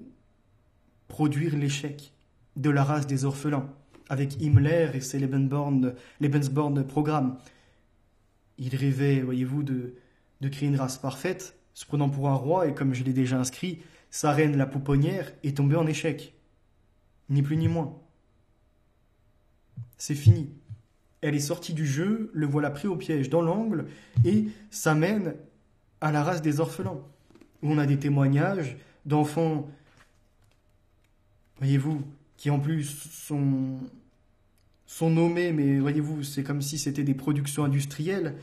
produire l'échec de la race des orphelins, avec Himmler et ses Lebensborn programme. Il rêvait, voyez-vous, de créer une race parfaite, se prenant pour un roi, et comme je l'ai déjà inscrit, sa reine, la pouponnière, est tombée en échec. Ni plus ni moins. C'est fini. Elle est sortie du jeu, le voilà pris au piège dans l'angle, et ça mène à la race des orphelins, où on a des témoignages d'enfants, voyez-vous, qui en plus sont nommés, mais voyez-vous, c'est comme si c'était des productions industrielles.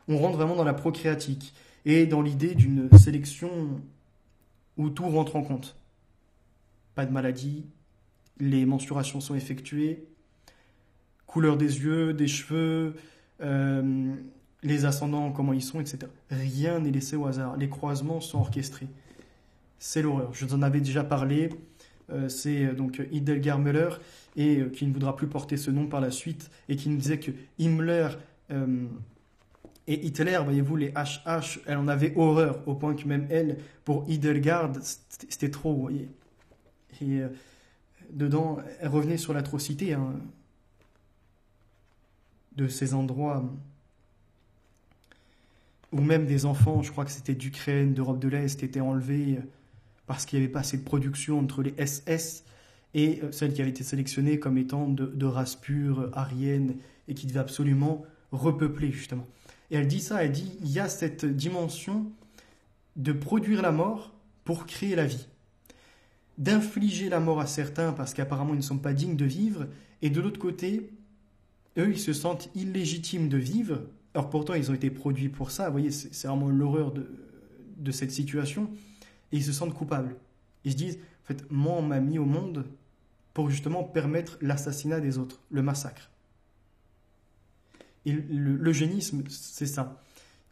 On rentre vraiment dans la procréatique, et dans l'idée d'une sélection où tout rentre en compte. Pas de maladie, les mensurations sont effectuées, couleur des yeux, des cheveux, les ascendants, comment ils sont, etc. Rien n'est laissé au hasard. Les croisements sont orchestrés. C'est l'horreur. Je vous en avais déjà parlé. C'est donc Hildegard Müller, et qui ne voudra plus porter ce nom par la suite, et qui nous disait que Himmler et Hitler, voyez-vous, les HH, elle en avait horreur, au point que même elle, pour Hildegard, c'était trop, vous voyez. Et dedans, elle revenait sur l'atrocité, hein, de ces endroits où même des enfants, je crois que c'était d'Ukraine, d'Europe de l'Est, étaient enlevés parce qu'il n'y avait pas assez de production entre les SS et celles qui avaient été sélectionnées comme étant de race pure, aryenne, et qui devaient absolument repeupler, justement. Et elle dit ça, elle dit, il y a cette dimension de produire la mort pour créer la vie. D'infliger la mort à certains parce qu'apparemment ils ne sont pas dignes de vivre, et de l'autre côté, eux, ils se sentent illégitimes de vivre, alors pourtant ils ont été produits pour ça, vous voyez, c'est vraiment l'horreur de cette situation, Et ils se sentent coupables. Ils se disent, en fait, moi, on m'a mis au monde pour justement permettre l'assassinat des autres, le massacre. Et l'eugénisme, c'est ça.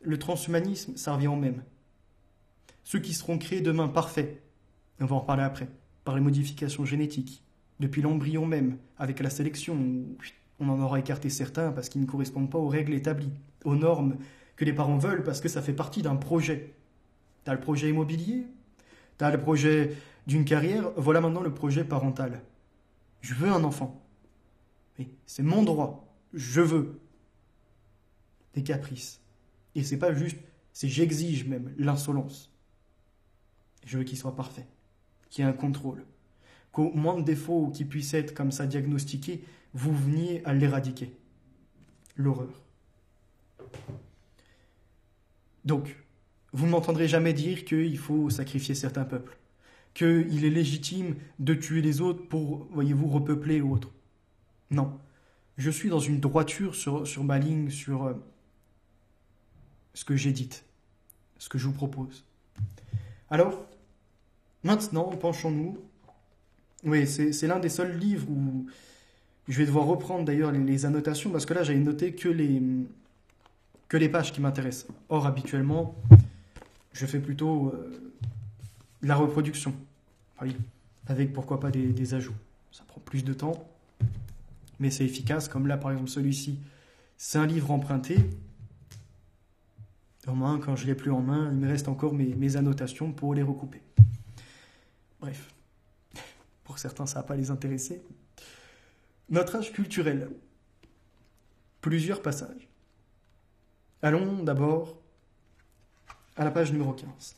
Le transhumanisme, ça revient au même. Ceux qui seront créés demain parfaits, on va en reparler après, par les modifications génétiques, depuis l'embryon même, avec la sélection, on en aura écarté certains parce qu'ils ne correspondent pas aux règles établies, aux normes que les parents veulent parce que ça fait partie d'un projet. Tu as le projet immobilier, tu as le projet d'une carrière, voilà maintenant le projet parental. Je veux un enfant. Oui, c'est mon droit. Je veux. Des caprices. Et c'est pas juste, c'est j'exige même l'insolence. Je veux qu'il soit parfait, qu'il y ait un contrôle. Qu'au moins de défauts qui puissent être comme ça diagnostiqués, vous veniez à l'éradiquer. L'horreur. Donc, vous ne m'entendrez jamais dire qu'il faut sacrifier certains peuples, qu'il est légitime de tuer les autres pour, voyez-vous, repeupler ou autre. Non. Je suis dans une droiture sur ma ligne, sur ce que j'ai dit, ce que je vous propose. Alors, maintenant, penchons-nous. Oui, c'est l'un des seuls livres où je vais devoir reprendre d'ailleurs les annotations, parce que là, j'avais noté que les pages qui m'intéressent. Or, habituellement, je fais plutôt la reproduction. Oui, avec pourquoi pas des ajouts. Ça prend plus de temps, mais c'est efficace. Comme là, par exemple, celui-ci, c'est un livre emprunté. Au moins, quand je ne l'ai plus en main, il me reste encore mes annotations pour les recouper. Bref, pour certains, ça ne va pas les intéresser. Notre âge culturel. Plusieurs passages. Allons d'abord à la page numéro 15.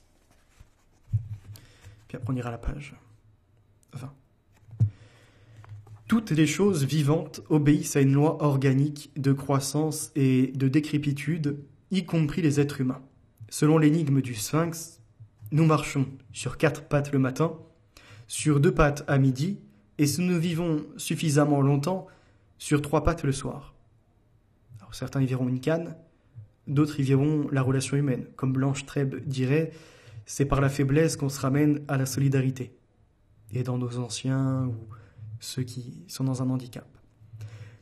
Puis après, on ira à la page 20. Toutes les choses vivantes obéissent à une loi organique de croissance et de décrépitude, y compris les êtres humains. Selon l'énigme du Sphinx, nous marchons sur 4 pattes le matin, sur 2 pattes à midi, et si nous vivons suffisamment longtemps, sur 3 pattes le soir. Alors, certains y verront une canne, d'autres y verront la relation humaine. Comme Blanche Trèbe dirait, c'est par la faiblesse qu'on se ramène à la solidarité. Et dans nos anciens ou ceux qui sont dans un handicap.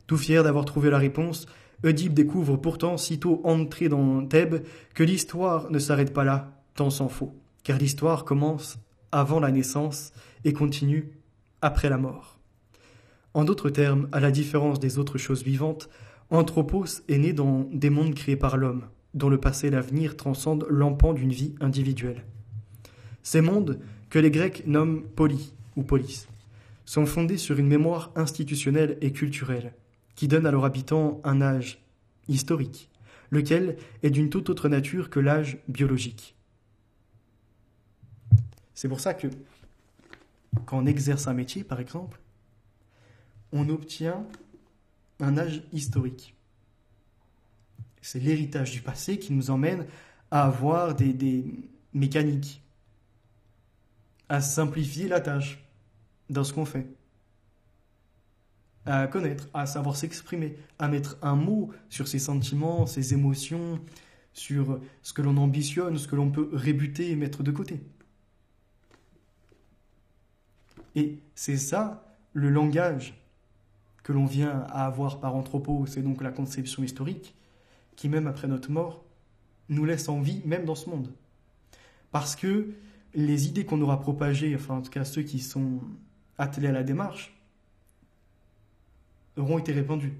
Tout fier d'avoir trouvé la réponse, Oedipe découvre pourtant, sitôt entré dans Thèbes, que l'histoire ne s'arrête pas là, tant s'en faut, car l'histoire commence avant la naissance et continue après la mort. En d'autres termes, à la différence des autres choses vivantes, Anthropos est né dans des mondes créés par l'homme, dont le passé et l'avenir transcendent l'empan d'une vie individuelle. Ces mondes, que les Grecs nomment polis ou polis, sont fondés sur une mémoire institutionnelle et culturelle, qui donne à leurs habitants un âge historique, lequel est d'une toute autre nature que l'âge biologique. C'est pour ça que, quand on exerce un métier, par exemple, on obtient un âge historique. C'est l'héritage du passé qui nous emmène à avoir des mécaniques, à simplifier la tâche dans ce qu'on fait, à connaître, à savoir s'exprimer, à mettre un mot sur ses sentiments, ses émotions, sur ce que l'on ambitionne, ce que l'on peut rébuter et mettre de côté. Et c'est ça, le langage que l'on vient à avoir par Anthropos, c'est donc la conception historique, qui même après notre mort, nous laisse en vie, même dans ce monde. Parce que les idées qu'on aura propagées, enfin en tout cas ceux qui sont attelés à la démarche, auront été répandues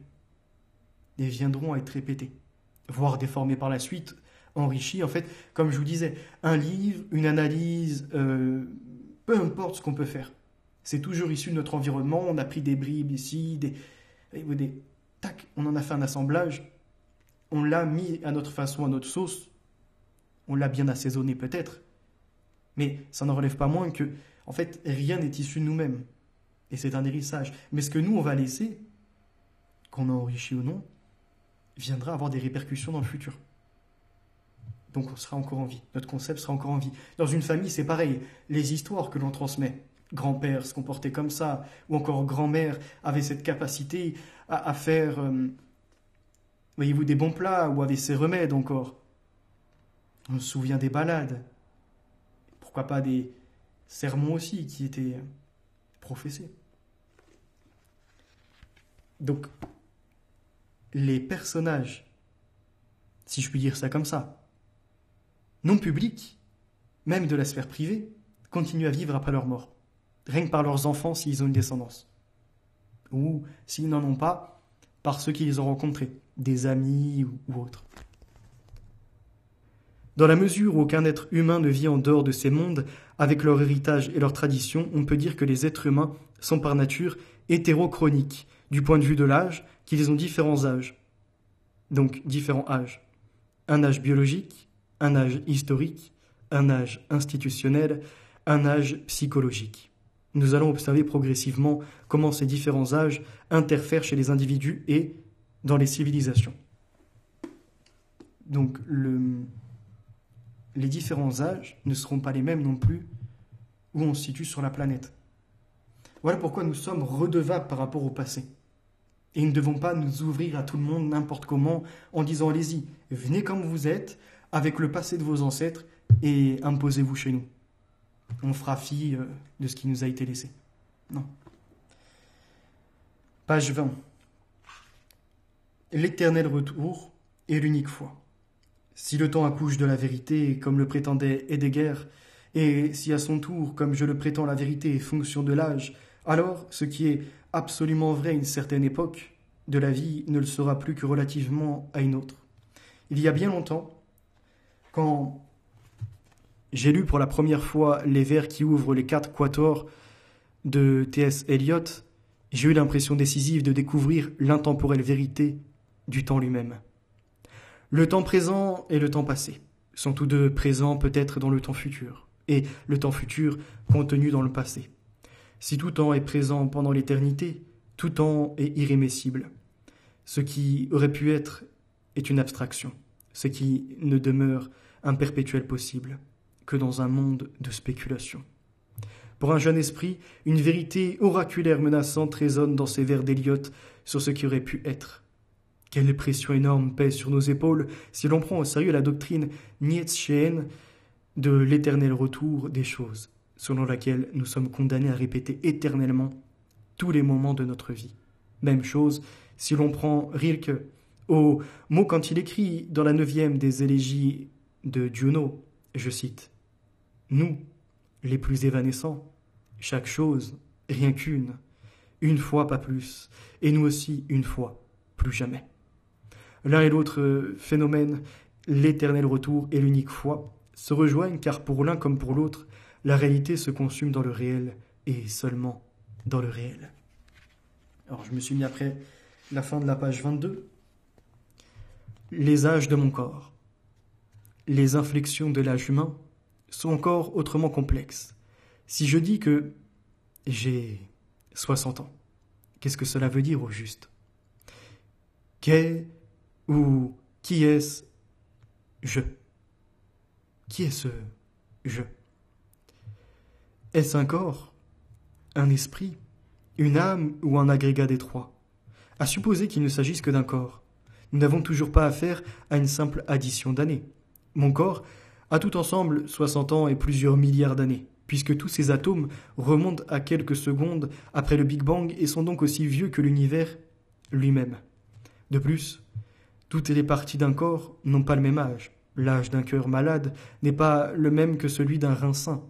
et viendront à être répétées, voire déformées par la suite, enrichies. En fait, comme je vous disais, un livre, une analyse, peu importe ce qu'on peut faire, c'est toujours issu de notre environnement. On a pris des bribes ici, tac, on en a fait un assemblage, on l'a mis à notre façon, à notre sauce, on l'a bien assaisonné peut-être, mais ça n'en relève pas moins que, en fait, rien n'est issu de nous-mêmes. Et c'est un hérissage. Mais ce que nous, on va laisser, qu'on a enrichi ou non, viendra avoir des répercussions dans le futur. Donc on sera encore en vie. Notre concept sera encore en vie. Dans une famille, c'est pareil. Les histoires que l'on transmet. Grand-père se comportait comme ça, ou encore grand-mère avait cette capacité à faire, voyez-vous, des bons plats, ou avait ses remèdes encore. On se souvient des balades. pourquoi pas des sermons aussi qui étaient professés. Donc, les personnages, si je puis dire ça comme ça, non publics, même de la sphère privée, continuent à vivre après leur mort, rien que par leurs enfants s'ils ont une descendance. Ou, s'ils n'en ont pas, par ceux qui les ont rencontrés, des amis ou autres. Dans la mesure où aucun être humain ne vit en dehors de ces mondes, avec leur héritage et leur tradition, on peut dire que les êtres humains sont par nature hétérochroniques, du point de vue de l'âge, qu'ils ont différents âges. Donc, différents âges. Un âge biologique, un âge historique, un âge institutionnel, un âge psychologique. Nous allons observer progressivement comment ces différents âges interfèrent chez les individus et dans les civilisations. Donc, les différents âges ne seront pas les mêmes non plus où on se situe sur la planète. Voilà pourquoi nous sommes redevables par rapport au passé. Et nous ne devons pas nous ouvrir à tout le monde n'importe comment en disant allez-y, venez comme vous êtes, avec le passé de vos ancêtres et imposez-vous chez nous. On fera fi de ce qui nous a été laissé. Non. Page 20. L'éternel retour est l'unique foi. Si le temps accouche de la vérité, comme le prétendait Heidegger, et si à son tour, comme je le prétends, la vérité est fonction de l'âge, alors ce qui est absolument vrai à une certaine époque de la vie ne le sera plus que relativement à une autre. Il y a bien longtemps, quand j'ai lu pour la première fois les vers qui ouvrent les 4 quatuors de T.S. Eliot, j'ai eu l'impression décisive de découvrir l'intemporelle vérité du temps lui-même. Le temps présent et le temps passé sont tous deux présents peut-être dans le temps futur, et le temps futur contenu dans le passé. Si tout temps est présent pendant l'éternité, tout temps est irrémissible. Ce qui aurait pu être est une abstraction, ce qui ne demeure un perpétuel possible que dans un monde de spéculation. Pour un jeune esprit, une vérité oraculaire menaçante résonne dans ces vers d'Eliot sur ce qui aurait pu être. Quelle pression énorme pèse sur nos épaules si l'on prend au sérieux la doctrine nietzschéenne de l'éternel retour des choses, selon laquelle nous sommes condamnés à répéter éternellement tous les moments de notre vie. Même chose si l'on prend Rilke au mot quand il écrit dans la 9e des élégies de Juno, je cite « Nous, les plus évanescents, chaque chose, rien qu'une, une fois pas plus, et nous aussi une fois, plus jamais. » L'un et l'autre phénomène, l'éternel retour et l'unique foi, se rejoignent car pour l'un comme pour l'autre, la réalité se consume dans le réel et seulement dans le réel. Alors je me suis mis après la fin de la page 22. Les âges de mon corps. Les inflexions de l'âge humain sont encore autrement complexes. Si je dis que j'ai 60 ans, qu'est-ce que cela veut dire au juste ? Qu'est ou qui est-ce je ? Qui est ce je ? Est-ce un corps, un esprit, une âme ou un agrégat des trois ? À supposer qu'il ne s'agisse que d'un corps, nous n'avons toujours pas affaire à une simple addition d'années. Mon corps a tout ensemble 60 ans et plusieurs milliards d'années, puisque tous ces atomes remontent à quelques secondes après le Big Bang et sont donc aussi vieux que l'univers lui-même. De plus, toutes les parties d'un corps n'ont pas le même âge. L'âge d'un cœur malade n'est pas le même que celui d'un rein sain.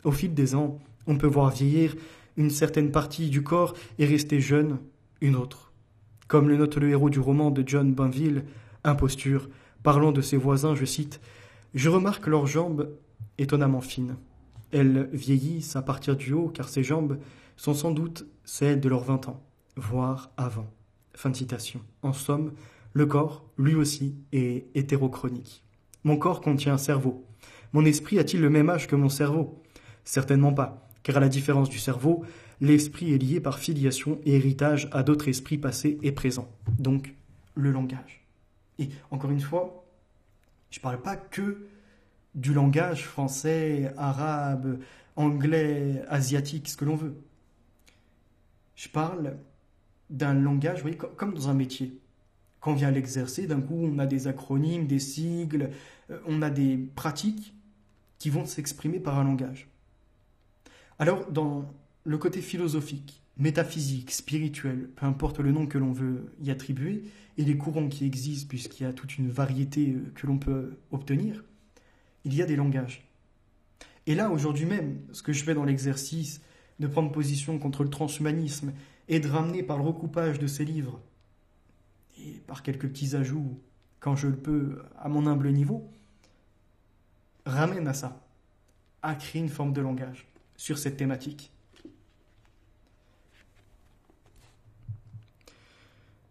Au fil des ans, on peut voir vieillir une certaine partie du corps et rester jeune une autre. Comme le note le héros du roman de John Banville, Imposture, parlant de ses voisins, je cite « Je remarque leurs jambes étonnamment fines. Elles vieillissent à partir du haut car ces jambes sont sans doute celles de leurs 20 ans, voire avant. » Fin de citation. En somme, le corps, lui aussi, est hétérochronique. Mon corps contient un cerveau. Mon esprit a-t-il le même âge que mon cerveau ? Certainement pas, car à la différence du cerveau, l'esprit est lié par filiation et héritage à d'autres esprits passés et présents. Donc, le langage. Et encore une fois, je ne parle pas que du langage français, arabe, anglais, asiatique, ce que l'on veut. Je parle d'un langage, vous voyez, comme dans un métier. Quand on vient l'exercer, d'un coup, on a des acronymes, des sigles, on a des pratiques qui vont s'exprimer par un langage. Alors, dans le côté philosophique, métaphysique, spirituel, peu importe le nom que l'on veut y attribuer, et les courants qui existent, puisqu'il y a toute une variété que l'on peut obtenir, il y a des langages. Et là, aujourd'hui même, ce que je fais dans l'exercice de prendre position contre le transhumanisme et de ramener par le recoupage de ces livres, et par quelques petits ajouts, quand je le peux, à mon humble niveau, ramène à ça, à créer une forme de langage sur cette thématique.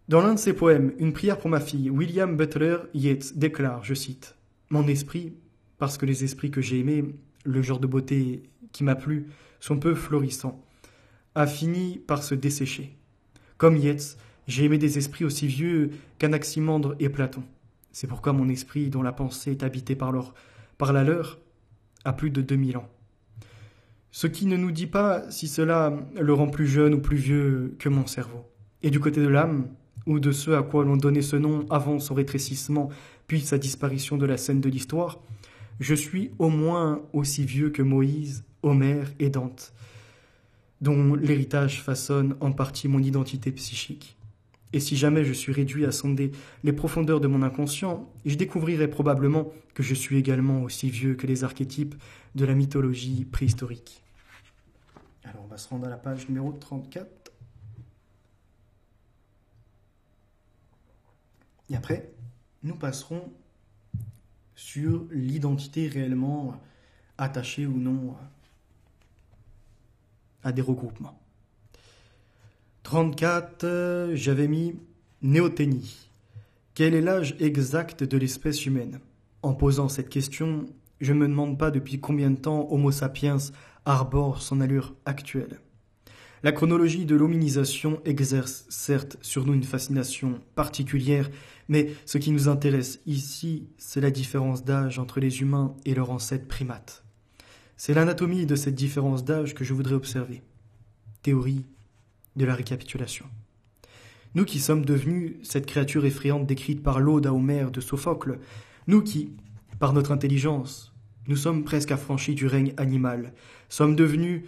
Dans l'un de ses poèmes, Une prière pour ma fille, William Butler Yeats déclare, je cite, « Mon esprit, parce que les esprits que j'ai aimés, le genre de beauté qui m'a plu, sont peu florissants, a fini par se dessécher. Comme Yeats, j'ai aimé des esprits aussi vieux qu'Anaximandre et Platon. C'est pourquoi mon esprit, dont la pensée est habitée par la leur, a plus de 2000 ans. Ce qui ne nous dit pas si cela le rend plus jeune ou plus vieux que mon cerveau. Et du côté de l'âme, ou de ceux à quoi l'on donnait ce nom avant son rétrécissement, puis sa disparition de la scène de l'histoire, je suis au moins aussi vieux que Moïse, Homère et Dante, dont l'héritage façonne en partie mon identité psychique. Et si jamais je suis réduit à sonder les profondeurs de mon inconscient, je découvrirai probablement que je suis également aussi vieux que les archétypes de la mythologie préhistorique. Alors on va se rendre à la page numéro 34. Et après, nous passerons sur l'identité réellement attachée ou non à des regroupements. 34, j'avais mis néothénie. Quel est l'âge exact de l'espèce humaine ? En posant cette question, je ne me demande pas depuis combien de temps Homo sapiens arbore son allure actuelle. La chronologie de l'hominisation exerce certes sur nous une fascination particulière, mais ce qui nous intéresse ici, c'est la différence d'âge entre les humains et leurs ancêtres primates. C'est l'anatomie de cette différence d'âge que je voudrais observer. Théorie de la récapitulation. Nous qui sommes devenus cette créature effrayante décrite par l'Ode à Homère de Sophocle, nous qui, par notre intelligence, nous sommes presque affranchis du règne animal, sommes devenus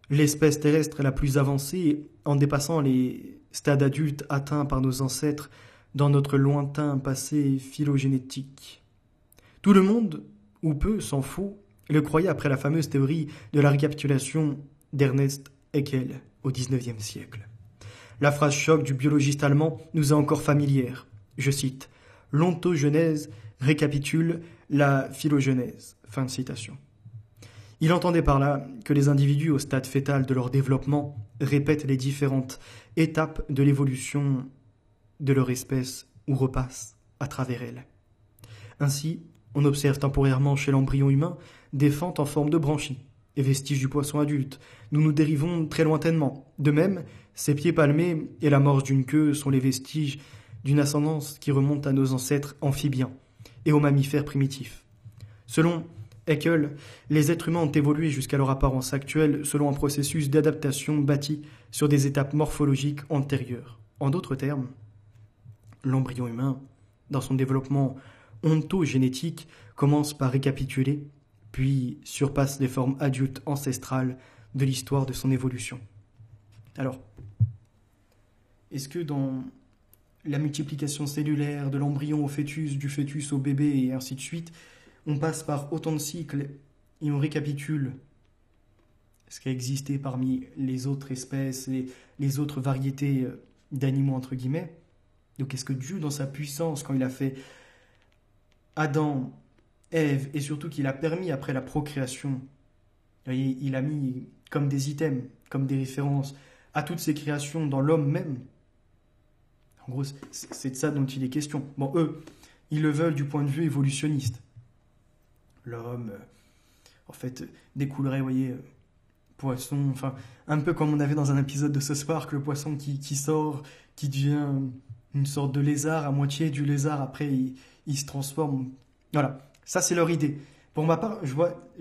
l'espèce terrestre la plus avancée en dépassant les stades adultes atteints par nos ancêtres dans notre lointain passé phylogénétique. Tout le monde, ou peu, s'en fout, le croyait après la fameuse théorie de la récapitulation d'Ernest Haeckel au XIXe siècle. La phrase choc du biologiste allemand nous est encore familière. Je cite « L'ontogenèse récapitule la phylogenèse ». Fin de citation. Il entendait par là que les individus au stade fœtal de leur développement répètent les différentes étapes de l'évolution de leur espèce ou repassent à travers elle. Ainsi, on observe temporairement chez l'embryon humain des fentes en forme de branchies et vestiges du poisson adulte. Nous nous dérivons très lointainement. De même, ses pieds palmés et l'amorce d'une queue sont les vestiges d'une ascendance qui remonte à nos ancêtres amphibiens et aux mammifères primitifs. Selon Haeckel, les êtres humains ont évolué jusqu'à leur apparence actuelle selon un processus d'adaptation bâti sur des étapes morphologiques antérieures. En d'autres termes, l'embryon humain, dans son développement ontogénétique, commence par récapituler, puis surpasse les formes adultes ancestrales de l'histoire de son évolution. Alors, est-ce que dans la multiplication cellulaire de l'embryon au fœtus, du fœtus au bébé et ainsi de suite, on passe par autant de cycles et on récapitule ce qui a existé parmi les autres espèces et les autres variétés d'animaux, entre guillemets. Donc est-ce que Dieu, dans sa puissance, quand il a fait Adam, Ève, et surtout qu'il a permis après la procréation, il a mis comme des items, comme des références à toutes ces créations dans l'homme même. En gros, c'est de ça dont il est question. Bon, eux, ils le veulent du point de vue évolutionniste. L'homme, en fait, découlerait, poisson, enfin, un peu comme on avait dans un épisode de South Park, le poisson qui sort, qui devient une sorte de lézard, à moitié du lézard, après il se transforme. Voilà, ça c'est leur idée. Pour ma part, je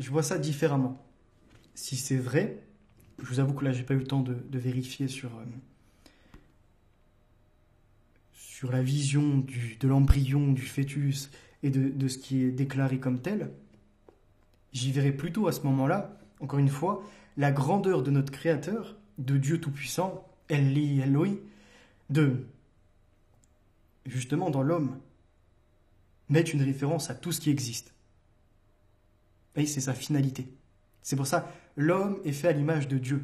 vois ça différemment. Si c'est vrai, je vous avoue que là, j'ai pas eu le temps de vérifier sur la vision de l'embryon, du fœtus et de ce qui est déclaré comme tel. j'y verrai plutôt à ce moment-là, encore une fois, la grandeur de notre Créateur, de Dieu Tout-Puissant, Eli Eloi, de, justement dans l'homme, mettre une référence à tout ce qui existe. Et c'est sa finalité. C'est pour ça, l'homme est fait à l'image de Dieu.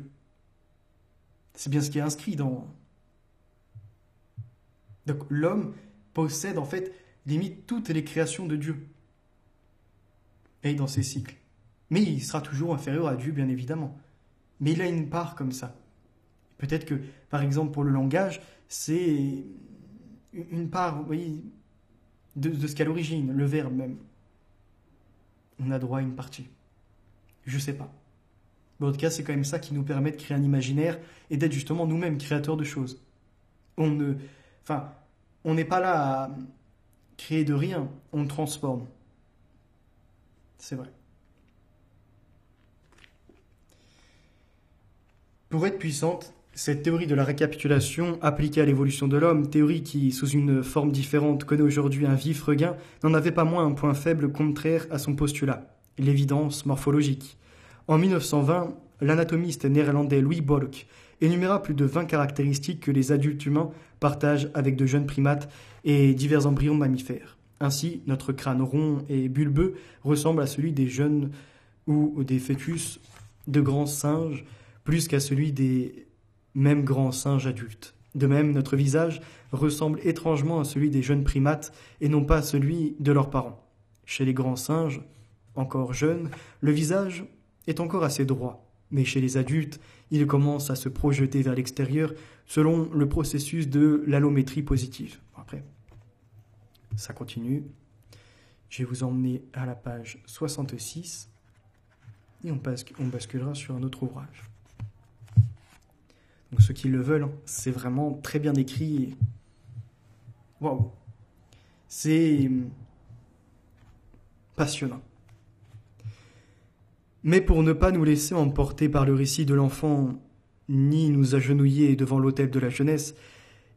C'est bien ce qui est inscrit dans... Donc l'homme possède en fait, limite, toutes les créations de Dieu. Et dans ses cycles. Mais il sera toujours inférieur à Dieu, bien évidemment. Mais il a une part comme ça. Peut-être que, par exemple, pour le langage, c'est une part, vous voyez, de ce qu'à l'origine, le verbe même. On a droit à une partie. Je sais pas. Mais en tout cas, c'est quand même ça qui nous permet de créer un imaginaire et d'être justement nous-mêmes créateurs de choses. On n'est pas là à créer de rien, on transforme. C'est vrai. Pour être puissante, cette théorie de la récapitulation appliquée à l'évolution de l'homme, théorie qui, sous une forme différente, connaît aujourd'hui un vif regain, n'en avait pas moins un point faible contraire à son postulat, l'évidence morphologique. En 1920, l'anatomiste néerlandais Louis Bolk énuméra plus de 20 caractéristiques que les adultes humains partagent avec de jeunes primates et divers embryons mammifères. Ainsi, notre crâne rond et bulbeux ressemble à celui des jeunes ou des fœtus de grands singes, plus qu'à celui des mêmes grands singes adultes. De même, notre visage ressemble étrangement à celui des jeunes primates et non pas à celui de leurs parents. Chez les grands singes, encore jeunes, le visage est encore assez droit, mais chez les adultes, il commence à se projeter vers l'extérieur selon le processus de l'allométrie positive. Après, ça continue. Je vais vous emmener à la page 66 et on basculera sur un autre ouvrage. Donc ceux qui le veulent, c'est vraiment très bien écrit. Waouh! C'est passionnant. Mais pour ne pas nous laisser emporter par le récit de l'enfant, ni nous agenouiller devant l'autel de la jeunesse,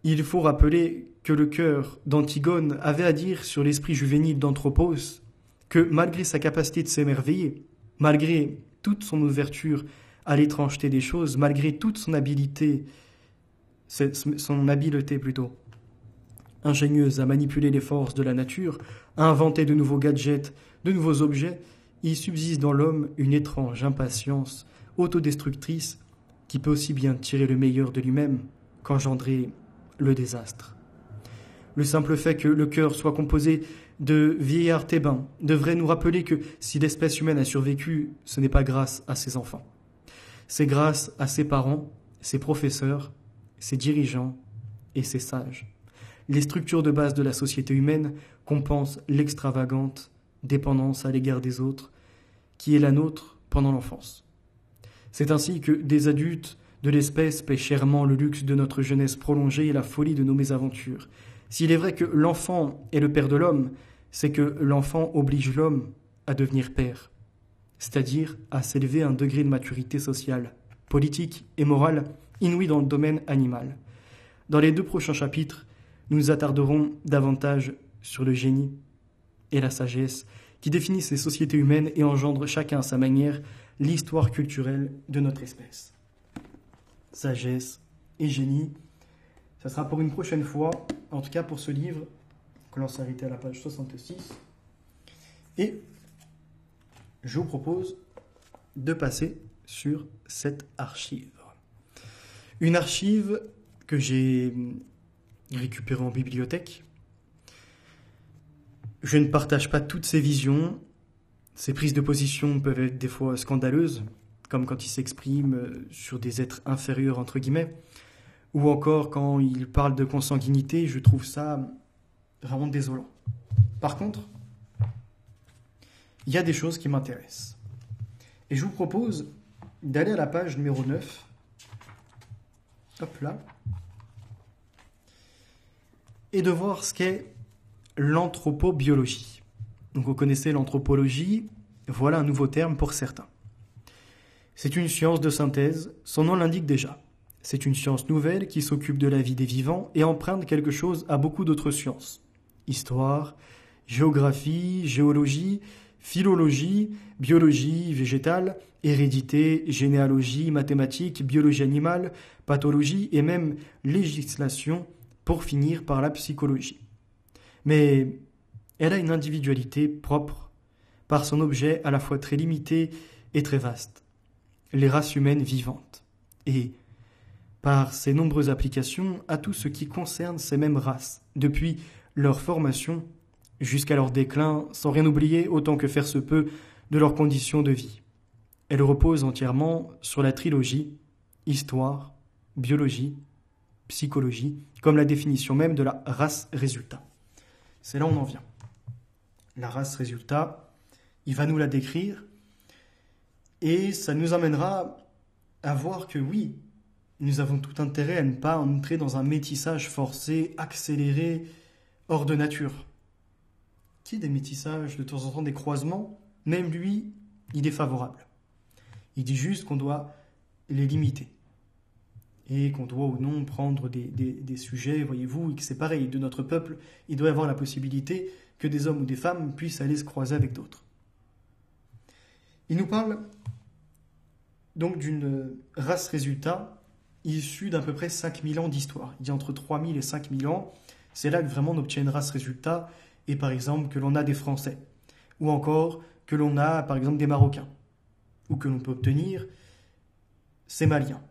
il faut rappeler que le cœur d'Antigone avait à dire sur l'esprit juvénile d'Anthropos que malgré sa capacité de s'émerveiller, malgré toute son ouverture à l'étrangeté des choses, malgré toute son habileté ingénieuse à manipuler les forces de la nature, à inventer de nouveaux gadgets, de nouveaux objets, il subsiste dans l'homme une étrange impatience autodestructrice qui peut aussi bien tirer le meilleur de lui-même qu'engendrer le désastre. Le simple fait que le cœur soit composé de vieillards thébains devrait nous rappeler que si l'espèce humaine a survécu, ce n'est pas grâce à ses enfants. C'est grâce à ses parents, ses professeurs, ses dirigeants et ses sages. Les structures de base de la société humaine compensent l'extravagante dépendance à l'égard des autres, qui est la nôtre pendant l'enfance. C'est ainsi que des adultes de l'espèce paient chèrement le luxe de notre jeunesse prolongée et la folie de nos mésaventures. S'il est vrai que l'enfant est le père de l'homme, c'est que l'enfant oblige l'homme à devenir père, c'est-à-dire à s'élever à un degré de maturité sociale, politique et morale inouï dans le domaine animal. Dans les 2 prochains chapitres, nous nous attarderons davantage sur le génie et la sagesse qui définissent les sociétés humaines et engendrent chacun à sa manière l'histoire culturelle de notre espèce. Sagesse et génie, ça sera pour une prochaine fois, en tout cas pour ce livre, que l'on s'arrêtait à la page 66. Et je vous propose de passer sur cette archive. Une archive que j'ai récupérée en bibliothèque. Je ne partage pas toutes ces visions. Ces prises de position peuvent être des fois scandaleuses, comme quand il s'exprime sur des êtres inférieurs, entre guillemets, ou encore quand il parle de consanguinité, je trouve ça vraiment désolant. Par contre, il y a des choses qui m'intéressent. Et je vous propose d'aller à la page numéro 9. Hop là. Et de voir ce qu'est l'anthropobiologie. Donc vous connaissez l'anthropologie, voilà un nouveau terme pour certains. C'est une science de synthèse, son nom l'indique déjà. C'est une science nouvelle qui s'occupe de la vie des vivants et emprunte quelque chose à beaucoup d'autres sciences. Histoire, géographie, géologie, philologie, biologie végétale, hérédité, généalogie, mathématiques, biologie animale, pathologie et même législation, pour finir par la psychologie. Mais elle a une individualité propre par son objet à la fois très limité et très vaste, les races humaines vivantes, et par ses nombreuses applications à tout ce qui concerne ces mêmes races, depuis leur formation jusqu'à leur déclin, sans rien oublier autant que faire se peut de leurs conditions de vie. Elle repose entièrement sur la trilogie histoire, biologie, psychologie, comme la définition même de la race résultat. C'est là où on en vient. La race résultat, il va nous la décrire et ça nous amènera à voir que oui, nous avons tout intérêt à ne pas entrer dans un métissage forcé, accéléré, hors de nature. Qui est des métissages, de temps en temps des croisements, même lui, il est favorable. Il dit juste qu'on doit les limiter. Et qu'on doit ou non prendre des sujets, voyez-vous, et que c'est pareil, de notre peuple, il doit y avoir la possibilité que des hommes ou des femmes puissent aller se croiser avec d'autres. Il nous parle donc d'une race résultat issue d'à peu près 5000 ans d'histoire. Il dit entre 3000 et 5000 ans, c'est là que vraiment on obtient une race résultat, et par exemple que l'on a des Français, ou encore que l'on a par exemple des Marocains, ou que l'on peut obtenir ces Maliens.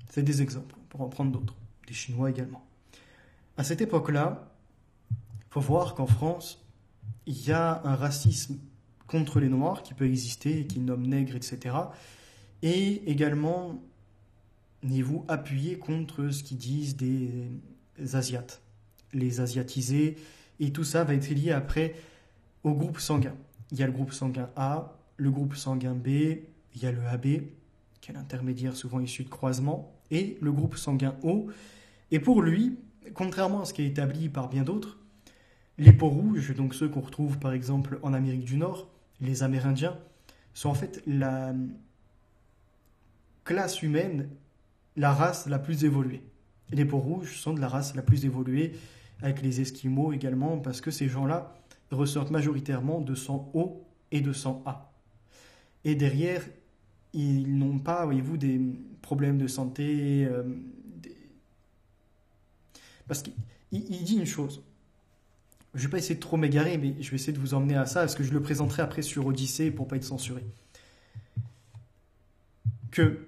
C'est des exemples, pour en prendre d'autres, des Chinois également. À cette époque-là, il faut voir qu'en France, il y a un racisme contre les Noirs qui peut exister, qui nomme nègres, etc. Et également, vous appuyé contre ce qu'ils disent des Asiates, les Asiatisés, et tout ça va être lié après au groupe sanguin. Il y a le groupe sanguin A, le groupe sanguin B, il y a le AB, qui est l'intermédiaire souvent issu de croisement, et le groupe sanguin O. Et pour lui, contrairement à ce qui est établi par bien d'autres, les peaux rouges, donc ceux qu'on retrouve par exemple en Amérique du Nord, les Amérindiens, sont en fait la classe humaine, la race la plus évoluée. Et les peaux rouges sont de la race la plus évoluée, avec les Esquimaux également, parce que ces gens-là ressortent majoritairement de sang O et de sang A. Et derrière, ils n'ont pas, voyez-vous, des problèmes de santé. Parce qu'il dit une chose. Je ne vais pas essayer de trop m'égarer, mais je vais essayer de vous emmener à ça, parce que je le présenterai après sur Odyssée pour ne pas être censuré. Que,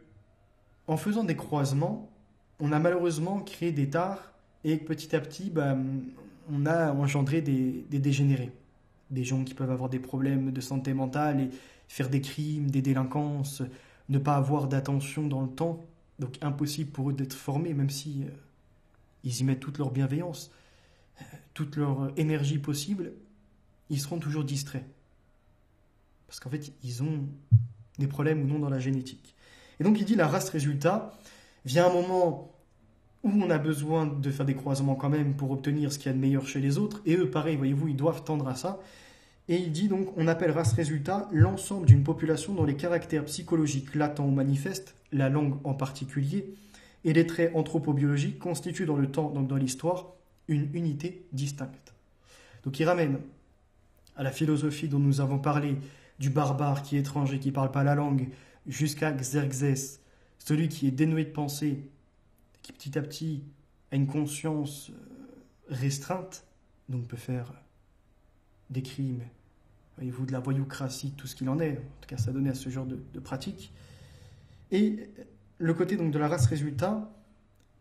en faisant des croisements, on a malheureusement créé des tares, et petit à petit, on a engendré des dégénérés. Des gens qui peuvent avoir des problèmes de santé mentale et faire des crimes, des délinquances, ne pas avoir d'attention dans le temps. Donc impossible pour eux d'être formés, même si ils y mettent toute leur bienveillance, toute leur énergie possible, ils seront toujours distraits. Parce qu'en fait, ils ont des problèmes ou non dans la génétique. Et donc il dit la race résultat, vient un moment où on a besoin de faire des croisements quand même pour obtenir ce qu'il y a de meilleur chez les autres, et eux, pareil, voyez-vous, ils doivent tendre à ça. Et il dit donc, on appelle race résultat l'ensemble d'une population dont les caractères psychologiques latents ou manifestes, la langue en particulier, et les traits anthropobiologiques constituent dans le temps, donc dans l'histoire, une unité distincte. Donc il ramène à la philosophie dont nous avons parlé, du barbare qui est étranger, qui ne parle pas la langue, jusqu'à Xerxès, celui qui est dénué de pensée, qui petit à petit a une conscience restreinte, donc peut faire des crimes, voyez-vous, de la voyoucratie, tout ce qu'il en est, en tout cas ça donnait à ce genre de pratique. Et le côté donc de la race résultat,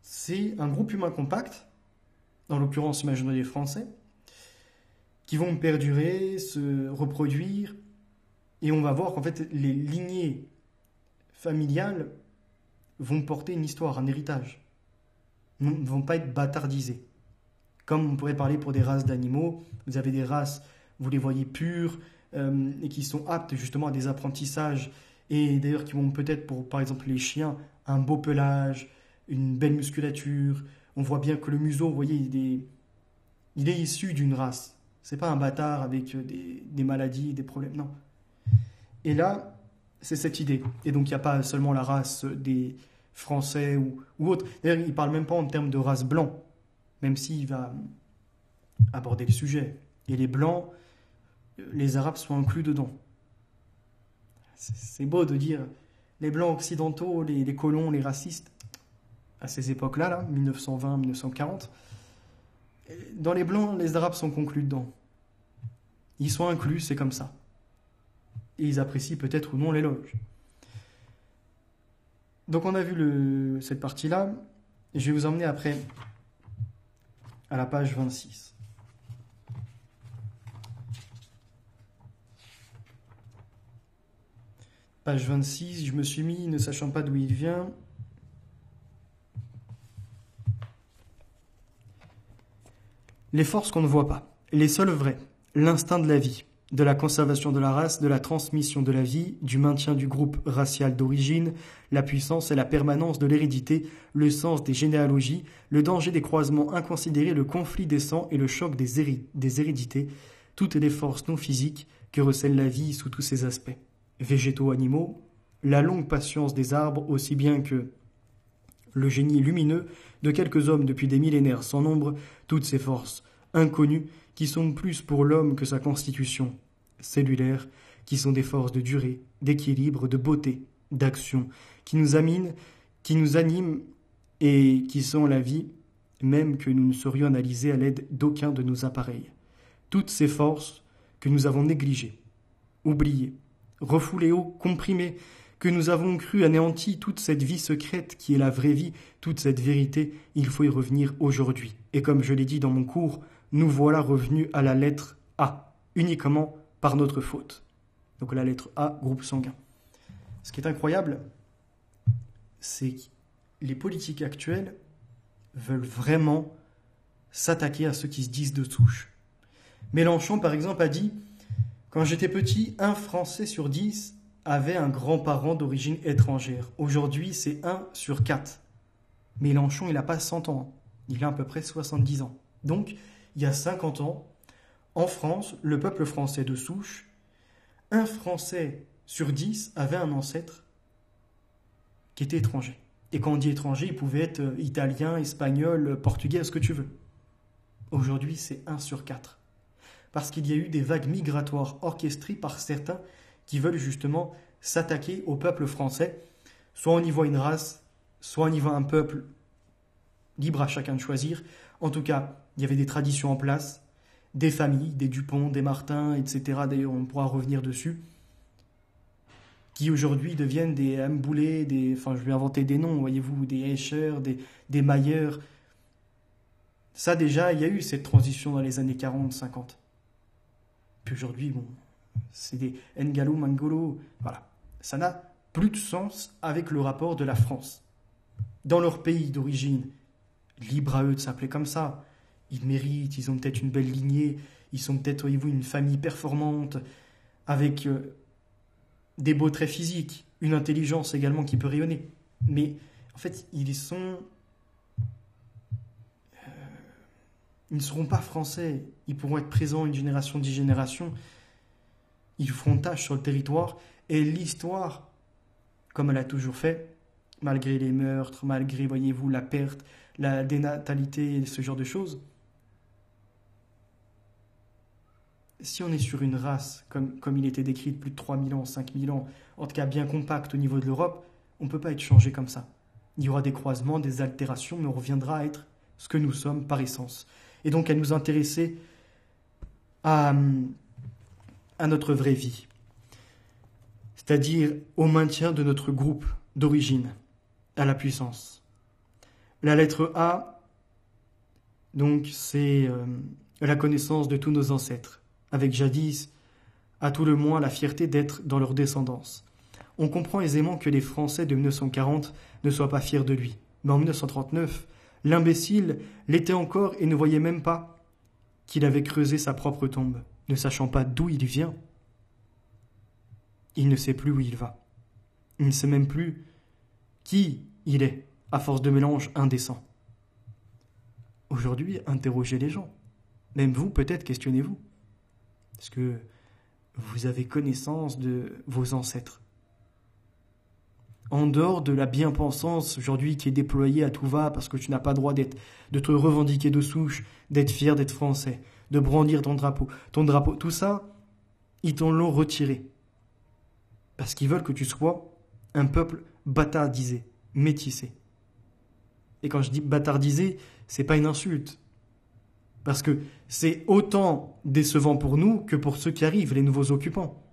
c'est un groupe humain compact, dans l'occurrence imaginons les Français, qui vont perdurer, se reproduire, et on va voir qu'en fait les lignées familiales vont porter une histoire, un héritage, ne vont pas être bâtardisées. Comme on pourrait parler pour des races d'animaux, vous avez des races, vous les voyez pures, et qui sont aptes justement à des apprentissages, et d'ailleurs qui vont peut-être pour, par exemple, les chiens, un beau pelage, une belle musculature. On voit bien que le museau, vous voyez, il est issu d'une race. C'est pas un bâtard avec des maladies, des problèmes, non. Et là, c'est cette idée. Et donc, il n'y a pas seulement la race des Français ou autres. D'ailleurs, il ne parle même pas en termes de race blanc, même s'il va aborder le sujet. Et les blancs, les Arabes soient inclus dedans. C'est beau de dire les Blancs occidentaux, les colons, les racistes, à ces époques-là, là, 1920-1940. Dans les Blancs, les Arabes sont conclus dedans. Ils sont inclus, c'est comme ça. Et ils apprécient peut-être ou non l'éloge. Donc on a vu cette partie-là. Et je vais vous emmener après à la page 26. Page 26, je me suis mis, ne sachant pas d'où il vient. Les forces qu'on ne voit pas, les seules vraies, l'instinct de la vie, de la conservation de la race, de la transmission de la vie, du maintien du groupe racial d'origine, la puissance et la permanence de l'hérédité, le sens des généalogies, le danger des croisements inconsidérés, le conflit des sangs et le choc des hérédités, toutes les forces non physiques que recèle la vie sous tous ses aspects. Végétaux, animaux, la longue patience des arbres aussi bien que le génie lumineux de quelques hommes depuis des millénaires sans nombre, toutes ces forces inconnues qui sont plus pour l'homme que sa constitution cellulaire, qui sont des forces de durée, d'équilibre, de beauté, d'action, qui nous animent et qui sont la vie même que nous ne saurions analyser à l'aide d'aucun de nos appareils. Toutes ces forces que nous avons négligées, oubliées, refoulées haut, comprimées, que nous avons cru anéanties, toute cette vie secrète qui est la vraie vie, toute cette vérité, il faut y revenir aujourd'hui. Et comme je l'ai dit dans mon cours, nous voilà revenus à la lettre A, uniquement par notre faute. Donc la lettre A, groupe sanguin. Ce qui est incroyable, c'est que les politiques actuelles veulent vraiment s'attaquer à ceux qui se disent de souche. Mélenchon, par exemple, a dit « Quand j'étais petit, 1 Français sur 10 avait un grand-parent d'origine étrangère. Aujourd'hui, c'est 1 sur 4. » Mélenchon, il n'a pas 100 ans. Il a à peu près 70 ans. Donc, il y a 50 ans, en France, le peuple français de souche, 1 Français sur 10 avait un ancêtre qui était étranger. Et quand on dit étranger, il pouvait être italien, espagnol, portugais, ce que tu veux. Aujourd'hui, c'est 1 sur 4. Parce qu'il y a eu des vagues migratoires orchestrées par certains qui veulent justement s'attaquer au peuple français. Soit on y voit une race, soit on y voit un peuple, libre à chacun de choisir. En tout cas, il y avait des traditions en place, des familles, des Dupont, des Martin, etc. D'ailleurs, on pourra revenir dessus, qui aujourd'hui deviennent des Mboulé, je vais inventer des noms, voyez-vous, des Escher, des Mayer. Ça déjà, il y a eu cette transition dans les années 40-50. Puis aujourd'hui, c'est des Ngalo, Mangolo, voilà. Ça n'a plus de sens avec le rapport de la France. Dans leur pays d'origine, libre à eux de s'appeler comme ça. Ils méritent, ils ont peut-être une belle lignée, ils sont peut-être, voyez-vous, une famille performante, avec des beaux traits physiques, une intelligence également qui peut rayonner. Mais en fait, ils ne seront pas français. Ils pourront être présents une génération, 10 générations. Ils feront tâche sur le territoire. Et l'histoire, comme elle a toujours fait, malgré les meurtres, malgré, voyez-vous, la perte, la dénatalité, ce genre de choses, si on est sur une race, comme il était décrit de plus de 3000 ans, 5000 ans, en tout cas bien compacte au niveau de l'Europe, on ne peut pas être changé comme ça. Il y aura des croisements, des altérations, mais on reviendra à être ce que nous sommes par essence. Et donc à nous intéresser à notre vraie vie, c'est-à-dire au maintien de notre groupe d'origine, à la puissance. La lettre A, donc, c'est la connaissance de tous nos ancêtres, avec jadis, à tout le moins, la fierté d'être dans leur descendance. On comprend aisément que les Français de 1940 ne soient pas fiers de lui. Mais en 1939, l'imbécile l'était encore et ne voyait même pas qu'il avait creusé sa propre tombe, ne sachant pas d'où il vient. Il ne sait plus où il va. Il ne sait même plus qui il est, à force de mélange indécent. Aujourd'hui, interrogez les gens. Même vous, peut-être, questionnez-vous. Est-ce que vous avez connaissance de vos ancêtres? En dehors de la bien-pensance aujourd'hui qui est déployée à tout va parce que tu n'as pas le droit de te revendiquer de souche, d'être fier d'être français, de brandir ton drapeau, tout ça, ils t'en l'ont retiré. Parce qu'ils veulent que tu sois un peuple bâtardisé, métissé. Et quand je dis bâtardisé, c'est pas une insulte. Parce que c'est autant décevant pour nous que pour ceux qui arrivent, les nouveaux occupants.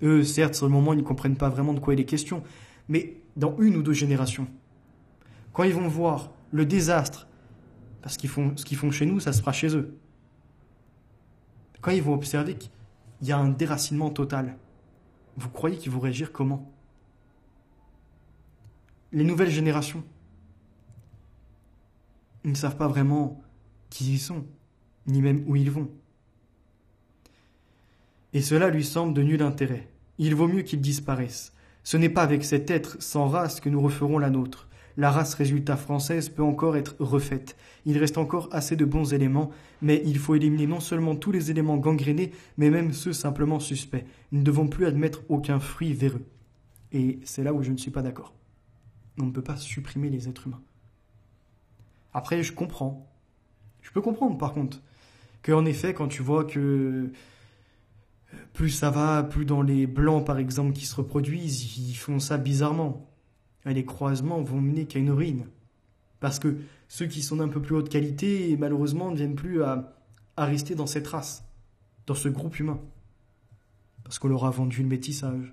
Eux, certes, sur le moment, ils ne comprennent pas vraiment de quoi il est question. Mais dans une ou deux générations, quand ils vont voir le désastre, parce ce qu'ils font chez nous, ça se fera chez eux. Quand ils vont observer qu'il y a un déracinement total, vous croyez qu'ils vont réagir comment? Les nouvelles générations, ils ne savent pas vraiment qui ils sont, ni même où ils vont. Et cela lui semble de nul intérêt. Il vaut mieux qu'ils disparaissent. Ce n'est pas avec cet être sans race que nous referons la nôtre. La race résultat française peut encore être refaite. Il reste encore assez de bons éléments, mais il faut éliminer non seulement tous les éléments gangrénés, mais même ceux simplement suspects. Nous ne devons plus admettre aucun fruit véreux. Et c'est là où je ne suis pas d'accord. On ne peut pas supprimer les êtres humains. Après, je comprends. Je peux comprendre, par contre, qu'en effet, quand tu vois que plus ça va, plus dans les blancs, par exemple, qui se reproduisent, ils font ça bizarrement. Et les croisements vont mener qu'à une ruine. Parce que ceux qui sont d'un peu plus haute qualité, malheureusement, ne viennent plus à rester dans cette race, dans ce groupe humain. Parce qu'on leur a vendu le métissage.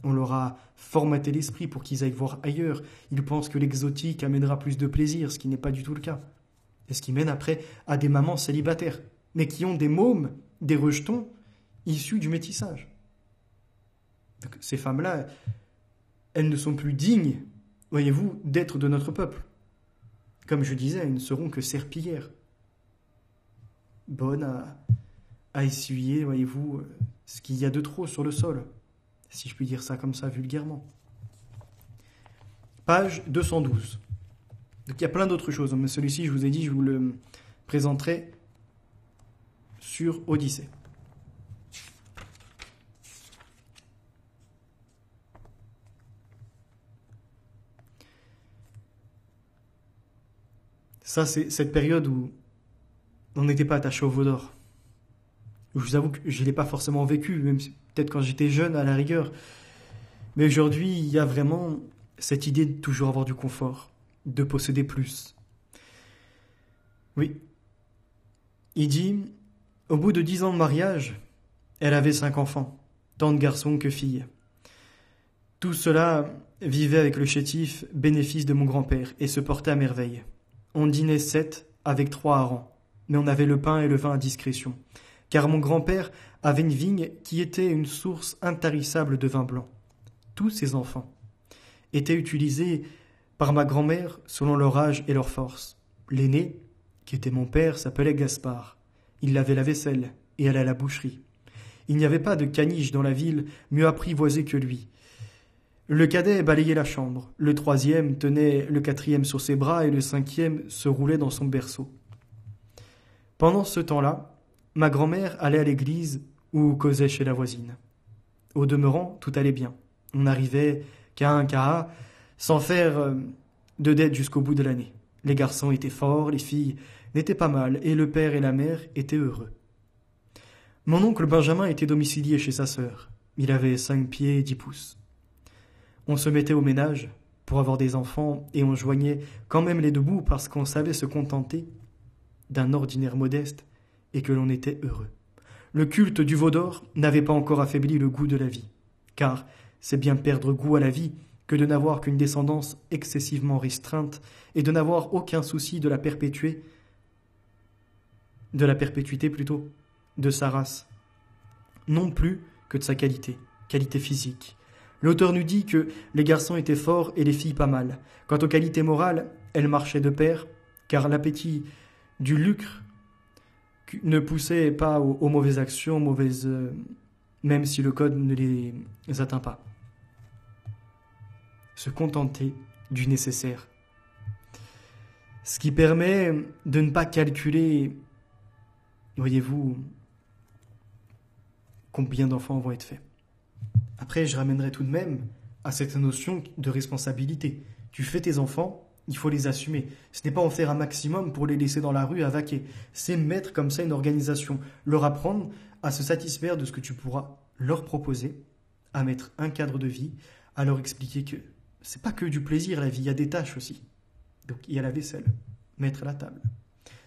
On leur a formaté l'esprit pour qu'ils aillent voir ailleurs. Ils pensent que l'exotique amènera plus de plaisir, ce qui n'est pas du tout le cas. Et ce qui mène après à des mamans célibataires, mais qui ont des mômes, des rejetons, issus du métissage. Donc, ces femmes-là, elles ne sont plus dignes, voyez-vous, d'être de notre peuple. Comme je disais, elles ne seront que serpillères. Bonnes à essuyer, voyez-vous, ce qu'il y a de trop sur le sol, si je puis dire ça comme ça vulgairement. Page 212. Donc il y a plein d'autres choses, mais celui-ci, je vous ai dit, je vous le présenterai sur Odyssée. Ça, c'est cette période où on n'était pas attaché au veau d'or. Je vous avoue que je ne l'ai pas forcément vécu, même si, peut-être quand j'étais jeune, à la rigueur. Mais aujourd'hui, il y a vraiment cette idée de toujours avoir du confort, de posséder plus. Oui. Il dit, au bout de 10 ans de mariage, elle avait 5 enfants, tant de garçons que filles. Tout cela vivait avec le chétif, bénéfice de mon grand-père, et se portait à merveille. On dînait 7 avec 3 harengs, mais on avait le pain et le vin à discrétion, car mon grand-père avait une vigne qui était une source intarissable de vin blanc. Tous ses enfants étaient utilisés par ma grand-mère selon leur âge et leur force. L'aîné, qui était mon père, s'appelait Gaspard. Il lavait la vaisselle et allait à la boucherie. Il n'y avait pas de caniche dans la ville mieux apprivoisée que lui. Le cadet balayait la chambre, le troisième tenait le quatrième sur ses bras et le cinquième se roulait dans son berceau. Pendant ce temps-là, ma grand-mère allait à l'église ou causait chez la voisine. Au demeurant, tout allait bien. On n'arrivait qu'à un cas, sans faire de dette jusqu'au bout de l'année. Les garçons étaient forts, les filles n'étaient pas mal, et le père et la mère étaient heureux. Mon oncle Benjamin était domicilié chez sa sœur. Il avait 5 pieds et 10 pouces. On se mettait au ménage pour avoir des enfants et on joignait quand même les deux bouts parce qu'on savait se contenter d'un ordinaire modeste et que l'on était heureux. Le culte du veau d'or n'avait pas encore affaibli le goût de la vie, car c'est bien perdre goût à la vie que de n'avoir qu'une descendance excessivement restreinte et de n'avoir aucun souci de la perpétuité plutôt, de sa race, non plus que de sa qualité physique. L'auteur nous dit que les garçons étaient forts et les filles pas mal. Quant aux qualités morales, elles marchaient de pair, car l'appétit du lucre ne poussait pas aux mauvaises actions, même si le code ne les atteint pas. Se contenter du nécessaire. Ce qui permet de ne pas calculer, voyez-vous, combien d'enfants vont être faits. Après, je ramènerai tout de même à cette notion de responsabilité. Tu fais tes enfants, Il faut les assumer. Ce n'est pas en faire un maximum pour les laisser dans la rue à vaquer. C'est mettre comme ça une organisation, leur apprendre à se satisfaire de ce que tu pourras leur proposer, à mettre un cadre de vie, à leur expliquer que c'est pas que du plaisir la vie, il y a des tâches aussi. Donc il y a la vaisselle, mettre la table.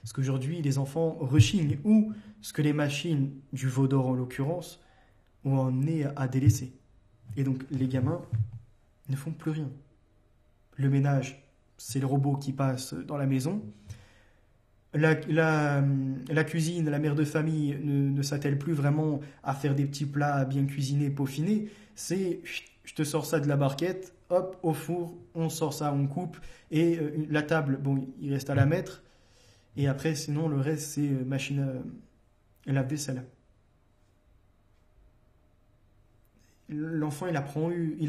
Ce qu'aujourd'hui les enfants rechignent ou ce que les machines du veau d'or en l'occurrence ont emmené à délaisser. Et donc les gamins ne font plus rien. Le ménage, c'est le robot qui passe dans la maison. La cuisine, la mère de famille ne s'attelle plus vraiment à faire des petits plats bien cuisinés, peaufinés. C'est, je te sors ça de la barquette, hop, au four, on sort ça, on coupe. Et la table, bon, il reste à la mettre. Et après, sinon, le reste, c'est machine à lave-vaisselle. L'enfant, il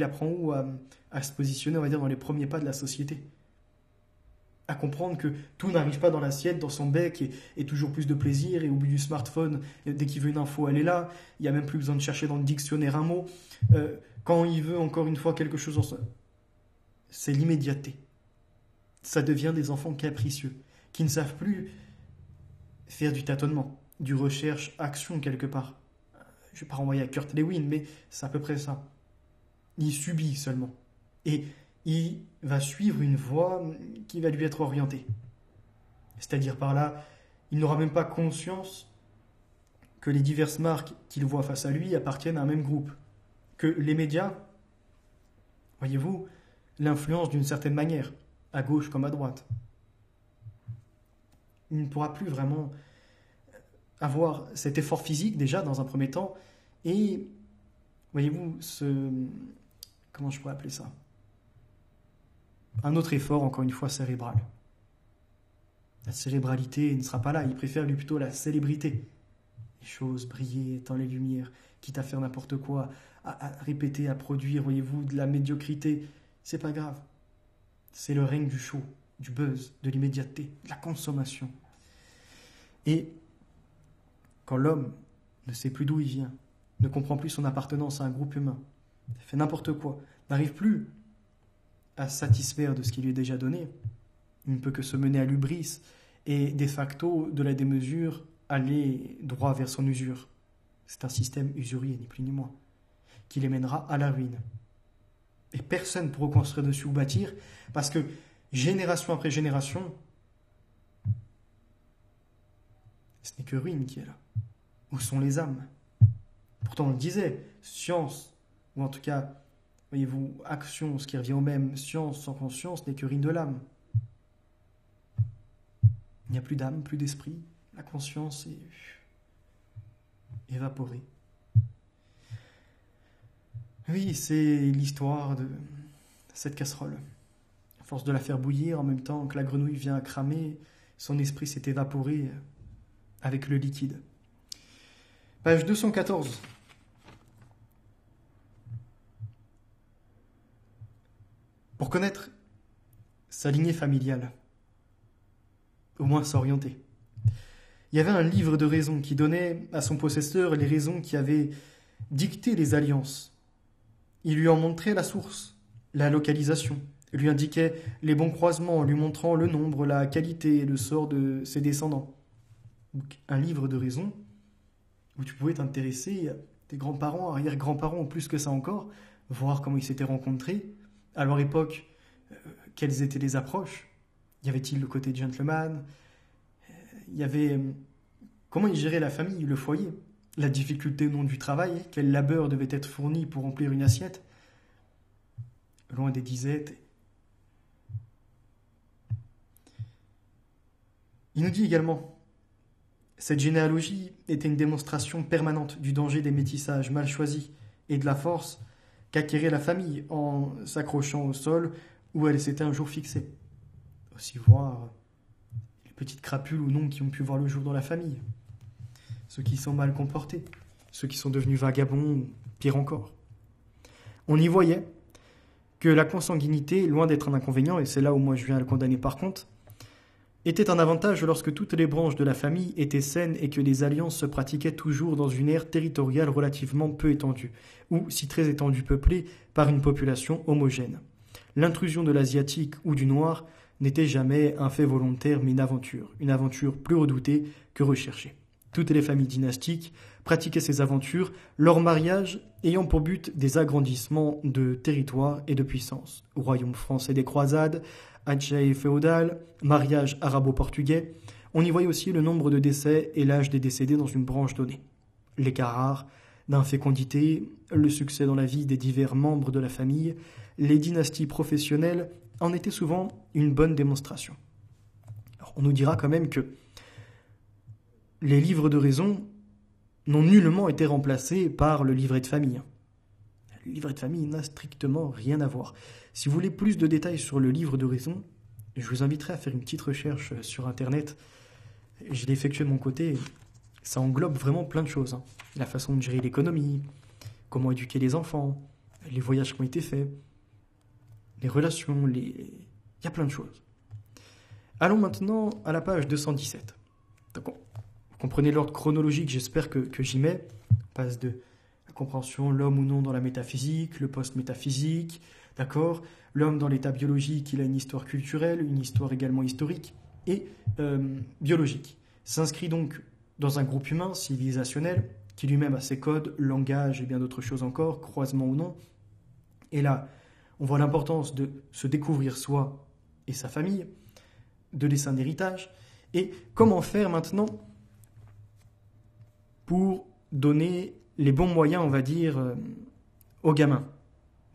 apprend où à se positionner, on va dire, dans les premiers pas de la société. À comprendre que tout n'arrive pas dans l'assiette, dans son bec, et toujours plus de plaisir, et au bout du smartphone, dès qu'il veut une info, elle est là. Il n'y a même plus besoin de chercher dans le dictionnaire un mot. Quand il veut, encore une fois, quelque chose, c'est l'immédiateté. Ça devient des enfants capricieux, qui ne savent plus faire du tâtonnement, du recherche-action quelque part. Je ne vais pas renvoyer à Kurt Lewin, mais c'est à peu près ça. Il subit seulement. Et il va suivre une voie qui va lui être orientée. C'est-à-dire par là, il n'aura même pas conscience que les diverses marques qu'il voit face à lui appartiennent à un même groupe. Que les médias, voyez-vous, l'influencent d'une certaine manière, à gauche comme à droite. Il ne pourra plus vraiment avoir cet effort physique déjà dans un premier temps et, voyez-vous, comment je pourrais appeler ça ? Un autre effort, encore une fois, cérébral. La cérébralité ne sera pas là, il préfère lui plutôt la célébrité. Les choses, briller dans les lumières, quitte à faire n'importe quoi, à répéter, à produire, voyez-vous, de la médiocrité, c'est pas grave. C'est le règne du show, du buzz, de l'immédiateté, de la consommation. Et quand l'homme ne sait plus d'où il vient, ne comprend plus son appartenance à un groupe humain, fait n'importe quoi, n'arrive plus à satisfaire de ce qui lui est déjà donné, il ne peut que se mener à l'hubris et de facto, de la démesure, aller droit vers son usure. C'est un système usurier, ni plus ni moins, qui les mènera à la ruine. Et personne pour reconstruire dessus ou bâtir, parce que génération après génération, ce n'est que ruine qui est là. Où sont les âmes ? Pourtant on le disait, science, ou en tout cas, voyez-vous, action, ce qui revient au même, science sans conscience n'est que ruine de l'âme. Il n'y a plus d'âme, plus d'esprit, la conscience est évaporée. Oui, c'est l'histoire de cette casserole. À force de la faire bouillir, en même temps que la grenouille vient à cramer, son esprit s'est évaporé avec le liquide. Page 214. Pour connaître sa lignée familiale, au moins s'orienter. Il y avait un livre de raisons qui donnait à son possesseur les raisons qui avaient dicté les alliances. Il lui en montrait la source, la localisation. Il lui indiquait les bons croisements, lui montrant le nombre, la qualité et le sort de ses descendants. Donc, un livre de raisons où tu pouvais t'intéresser à tes grands-parents, arrière-grands-parents, ou plus que ça encore, voir comment ils s'étaient rencontrés, à leur époque, quelles étaient les approches. Y avait-il le côté gentleman ? Il y avait comment ils géraient la famille, le foyer, la difficulté au nom du travail, quel labeur devait être fourni pour remplir une assiette, loin des disettes. Il nous dit également, cette généalogie était une démonstration permanente du danger des métissages mal choisis et de la force qu'acquérait la famille en s'accrochant au sol où elle s'était un jour fixée. Aussi voir les petites crapules ou non qui ont pu voir le jour dans la famille, ceux qui sont mal comportés, ceux qui sont devenus vagabonds, ou pire encore. On y voyait que la consanguinité, loin d'être un inconvénient, et c'est là où moi je viens à le condamner par contre, était un avantage lorsque toutes les branches de la famille étaient saines et que les alliances se pratiquaient toujours dans une aire territoriale relativement peu étendue, ou si très étendue peuplée par une population homogène. L'intrusion de l'asiatique ou du noir n'était jamais un fait volontaire mais une aventure plus redoutée que recherchée. Toutes les familles dynastiques pratiquaient ces aventures, leur mariage ayant pour but des agrandissements de territoire et de puissance. Royaume français des croisades, adjaye féodal, mariage arabo-portugais, on y voyait aussi le nombre de décès et l'âge des décédés dans une branche donnée. L'écart rare d'infécondité, le succès dans la vie des divers membres de la famille, les dynasties professionnelles en étaient souvent une bonne démonstration. Alors, on nous dira quand même que les livres de raison n'ont nullement été remplacés par le livret de famille. Le livret de famille n'a strictement rien à voir. Si vous voulez plus de détails sur le livre de raison, je vous inviterai à faire une petite recherche sur Internet. Je l'ai effectué de mon côté. Ça englobe vraiment plein de choses. La façon de gérer l'économie, comment éduquer les enfants, les voyages qui ont été faits, les relations, il y a plein de choses. Allons maintenant à la page 217. Donc, vous comprenez l'ordre chronologique, j'espère que j'y mets. On passe de la compréhension, l'homme ou non dans la métaphysique, le post-métaphysique, d'accord ? L'homme dans l'état biologique, il a une histoire culturelle, une histoire également historique et biologique. S'inscrit donc dans un groupe humain civilisationnel qui lui-même a ses codes, langage et bien d'autres choses encore, croisement ou non. Et là, on voit l'importance de se découvrir soi et sa famille, de laisser un héritage, et comment faire maintenant pour donner les bons moyens, on va dire, aux gamins.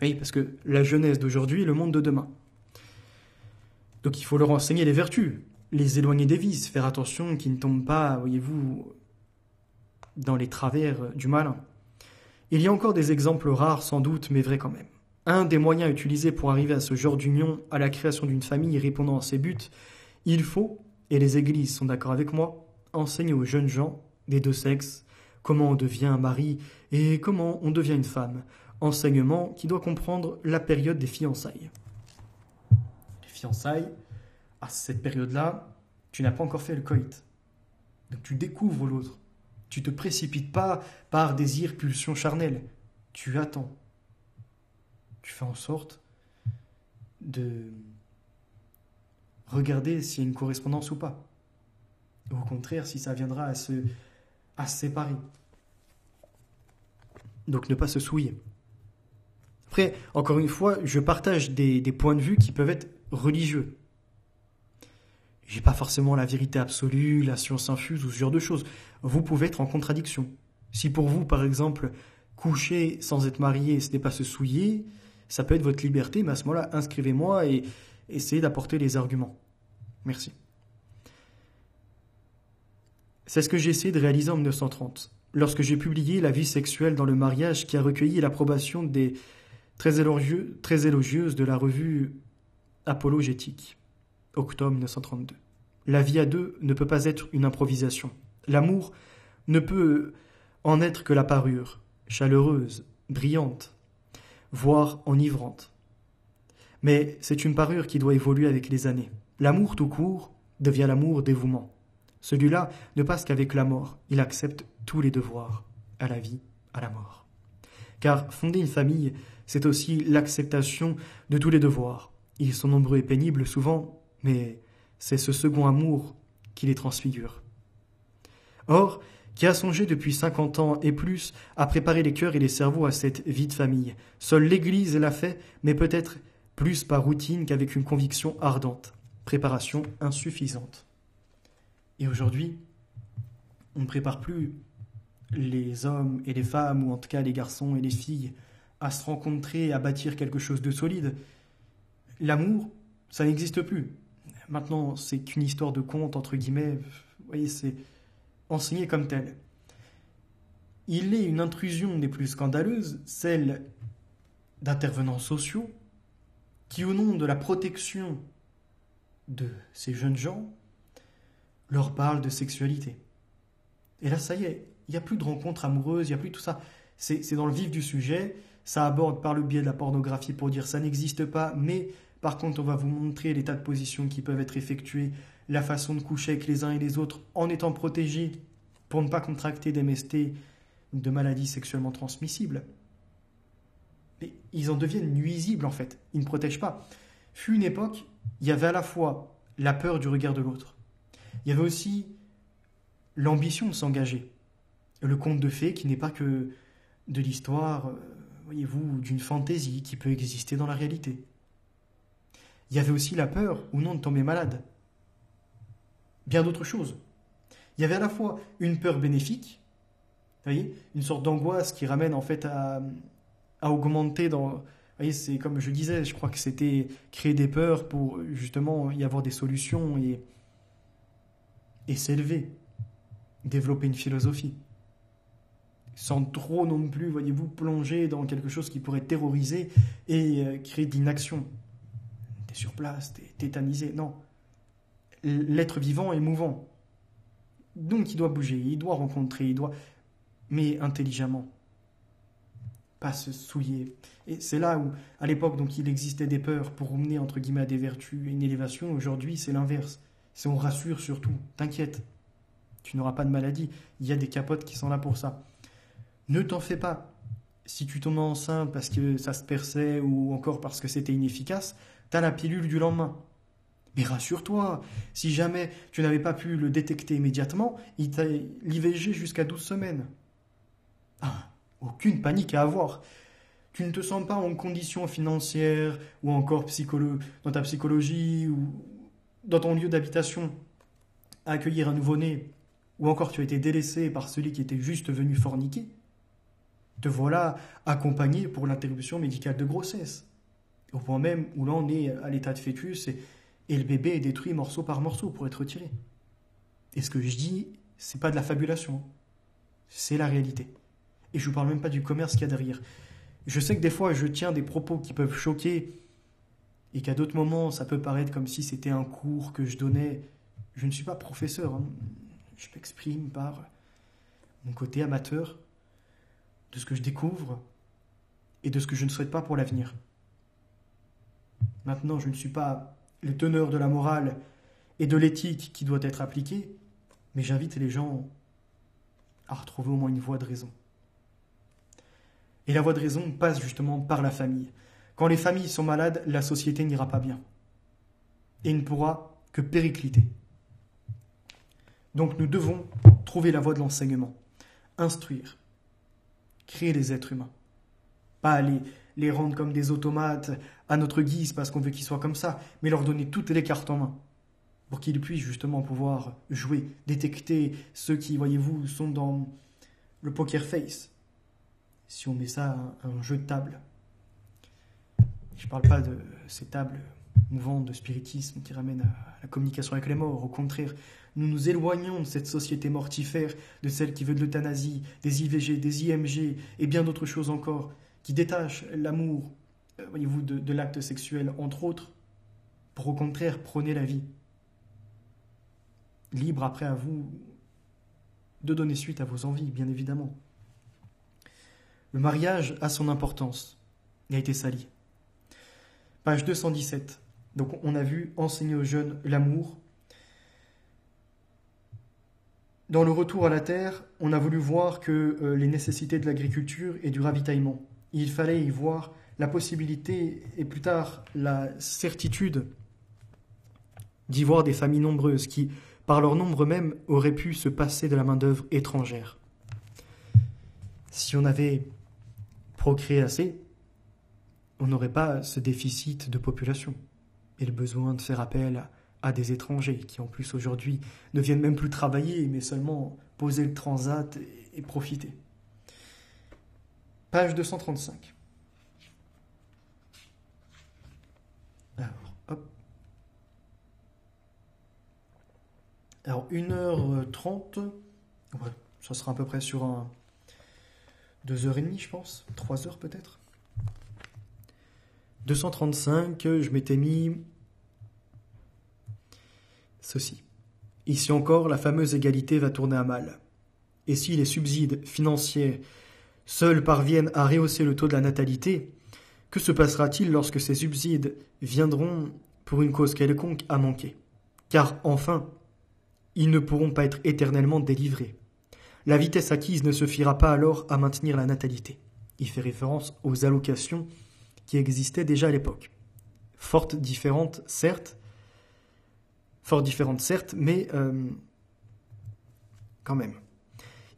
Oui, parce que la jeunesse d'aujourd'hui est le monde de demain. Donc il faut leur enseigner les vertus, les éloigner des vices, faire attention qu'ils ne tombent pas, voyez-vous, dans les travers du malin. Il y a encore des exemples rares sans doute, mais vrais quand même. Un des moyens utilisés pour arriver à ce genre d'union, à la création d'une famille répondant à ces buts, il faut, et les églises sont d'accord avec moi, enseigner aux jeunes gens des deux sexes comment on devient un mari et comment on devient une femme. Enseignement qui doit comprendre la période des fiançailles. Les fiançailles, à cette période-là, tu n'as pas encore fait le coït. Donc tu découvres l'autre. Tu ne te précipites pas par désir, pulsion charnelle. Tu attends. Tu fais en sorte de regarder s'il y a une correspondance ou pas. Ou au contraire, si ça viendra à se séparer. Donc ne pas se souiller. Après, encore une fois, je partage des points de vue qui peuvent être religieux. J'ai pas forcément la vérité absolue, la science infuse ou ce genre de choses. Vous pouvez être en contradiction. Si pour vous, par exemple, coucher sans être marié, ce n'est pas se souiller, ça peut être votre liberté, mais à ce moment-là, inscrivez-moi et essayez d'apporter les arguments. Merci. C'est ce que j'ai essayé de réaliser en 1930, lorsque j'ai publié La vie sexuelle dans le mariage, qui a recueilli l'approbation des très élogieuses de la revue Apologétique, octobre 1932. La vie à deux ne peut pas être une improvisation. L'amour ne peut en être que la parure, chaleureuse, brillante, voire enivrante. Mais c'est une parure qui doit évoluer avec les années. L'amour tout court devient l'amour dévouement. Celui-là ne passe qu'avec la mort. Il accepte tous les devoirs, à la vie, à la mort. Car fonder une famille, c'est aussi l'acceptation de tous les devoirs. Ils sont nombreux et pénibles souvent, mais c'est ce second amour qui les transfigure. Or, qui a songé depuis 50 ans et plus à préparer les cœurs et les cerveaux à cette vie de famille? Seule l'Église l'a fait, mais peut-être plus par routine qu'avec une conviction ardente. Préparation insuffisante. Et aujourd'hui, on ne prépare plus les hommes et les femmes, ou en tout cas les garçons et les filles, à se rencontrer, à bâtir quelque chose de solide. L'amour, ça n'existe plus. Maintenant, c'est qu'une histoire de conte, entre guillemets. Vous voyez, c'est enseigné comme tel. Il est une intrusion des plus scandaleuses, celle d'intervenants sociaux, qui, au nom de la protection de ces jeunes gens, leur parlent de sexualité. Et là, ça y est, il n'y a plus de rencontres amoureuses, il n'y a plus tout ça. C'est dans le vif du sujet, ça aborde par le biais de la pornographie pour dire ça n'existe pas, mais par contre, on va vous montrer les tas de positions qui peuvent être effectuées, la façon de coucher avec les uns et les autres en étant protégés pour ne pas contracter d'MST, de maladies sexuellement transmissibles. Mais ils en deviennent nuisibles en fait, ils ne protègent pas. Fut une époque, il y avait à la fois la peur du regard de l'autre, il y avait aussi l'ambition de s'engager. Le conte de fées qui n'est pas que de l'histoire, voyez-vous, d'une fantaisie qui peut exister dans la réalité. Il y avait aussi la peur ou non de tomber malade. Bien d'autres choses. Il y avait à la fois une peur bénéfique, vous voyez, une sorte d'angoisse qui ramène en fait à augmenter dans... Vous voyez, c'est comme je disais, je crois que c'était créer des peurs pour justement y avoir des solutions et s'élever, développer une philosophie. Sans trop non plus, voyez-vous, plonger dans quelque chose qui pourrait terroriser et créer de l'inaction. T'es sur place, t'es tétanisé. Non. L'être vivant est mouvant. Donc il doit bouger, il doit rencontrer, mais intelligemment. Pas se souiller. Et c'est là où, à l'époque, donc, il existait des peurs pour mener, entre guillemets, à des vertus et une élévation. Aujourd'hui, c'est l'inverse. C'est on rassure surtout. T'inquiète. Tu n'auras pas de maladie. Il y a des capotes qui sont là pour ça. Ne t'en fais pas. Si tu tombes enceinte parce que ça se perçait ou encore parce que c'était inefficace, t'as la pilule du lendemain. Mais rassure-toi, si jamais tu n'avais pas pu le détecter immédiatement, il t'a l'IVG jusqu'à 12 semaines. Ah, aucune panique à avoir. Tu ne te sens pas en condition financière ou encore dans ta psychologie ou dans ton lieu d'habitation à accueillir un nouveau-né ou encore tu as été délaissé par celui qui était juste venu forniquer. Te voilà accompagné pour l'interruption médicale de grossesse. Au point même où l'on est à l'état de fœtus et le bébé est détruit morceau par morceau pour être retiré. Et ce que je dis, c'est pas de la fabulation. C'est la réalité. Et je vous parle même pas du commerce qu'il y a derrière. Je sais que des fois, je tiens des propos qui peuvent choquer et qu'à d'autres moments, ça peut paraître comme si c'était un cours que je donnais. Je ne suis pas professeur. Je m'exprime par mon côté amateur de ce que je découvre et de ce que je ne souhaite pas pour l'avenir. Maintenant, je ne suis pas le teneur de la morale et de l'éthique qui doit être appliquée, mais j'invite les gens à retrouver au moins une voie de raison. Et la voie de raison passe justement par la famille. Quand les familles sont malades, la société n'ira pas bien et ne pourra que péricliter. Donc nous devons trouver la voie de l'enseignement, instruire, créer des êtres humains, pas les rendre comme des automates à notre guise parce qu'on veut qu'ils soient comme ça, mais leur donner toutes les cartes en main pour qu'ils puissent justement pouvoir jouer, détecter ceux qui, voyez-vous, sont dans le poker face. Si on met ça à un jeu de table. Je ne parle pas de ces tables mouvantes de spiritisme qui ramènent à la communication avec les morts. Au contraire, nous nous éloignons de cette société mortifère, de celle qui veut de l'euthanasie, des IVG, des IMG et bien d'autres choses encore, qui détachent l'amour, voyez-vous, de l'acte sexuel, entre autres, pour au contraire prôner la vie. Libre après à vous de donner suite à vos envies, bien évidemment. Le mariage a son importance. Il a été sali. Page 217. Donc on a vu enseigner aux jeunes l'amour. Dans le retour à la terre, on a voulu voir que les nécessités de l'agriculture et du ravitaillement. Il fallait y voir la possibilité et plus tard la certitude d'y voir des familles nombreuses qui, par leur nombre même, auraient pu se passer de la main-d'œuvre étrangère. Si on avait procréé assez, on n'aurait pas ce déficit de population et le besoin de faire appel à des étrangers qui, en plus, aujourd'hui, ne viennent même plus travailler, mais seulement poser le transat et profiter. Page 235. Alors, hop. Alors, 1h30. Ouais, ça sera à peu près sur 2h30, je pense. 3h peut-être. 235, je m'étais mis ceci. Ici encore, la fameuse égalité va tourner à mal. Et si les subsides financiers seuls parviennent à rehausser le taux de la natalité, que se passera-t-il lorsque ces subsides viendront, pour une cause quelconque, à manquer ? Car, enfin, ils ne pourront pas être éternellement délivrés. La vitesse acquise ne suffira pas alors à maintenir la natalité. Il fait référence aux allocations qui existaient déjà à l'époque. fort différentes certes, mais quand même.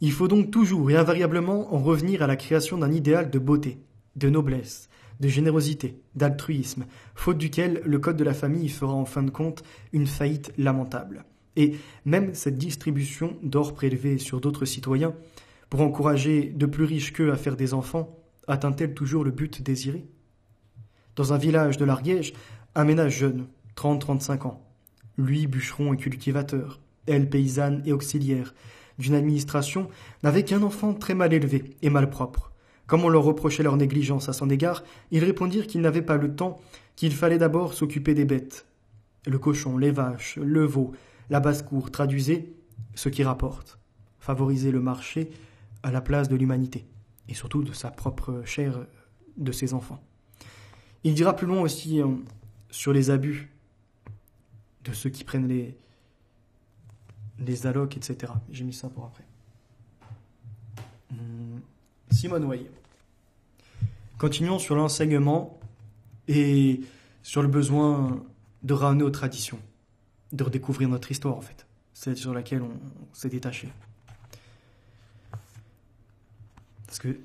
Il faut donc toujours et invariablement en revenir à la création d'un idéal de beauté, de noblesse, de générosité, d'altruisme, faute duquel le code de la famille fera en fin de compte une faillite lamentable. Et même cette distribution d'or prélevé sur d'autres citoyens, pour encourager de plus riches qu'eux à faire des enfants, atteint-elle toujours le but désiré? Dans un village de l'Ariège, un ménage jeune, 30-35 ans, lui bûcheron et cultivateur, elle paysanne et auxiliaire, d'une administration, n'avait qu'un enfant très mal élevé et malpropre. Comme on leur reprochait leur négligence à son égard, ils répondirent qu'ils n'avaient pas le temps, qu'il fallait d'abord s'occuper des bêtes. Le cochon, les vaches, le veau, la basse-cour traduisaient ce qui rapporte, favoriser le marché à la place de l'humanité, et surtout de sa propre chair, de ses enfants. Il dira plus loin aussi sur les abus de ceux qui prennent les allocs, etc. J'ai mis ça pour après. Simone Weil. Continuons sur l'enseignement et sur le besoin de ramener aux traditions, de redécouvrir notre histoire en fait, celle sur laquelle on s'est détaché. Parce que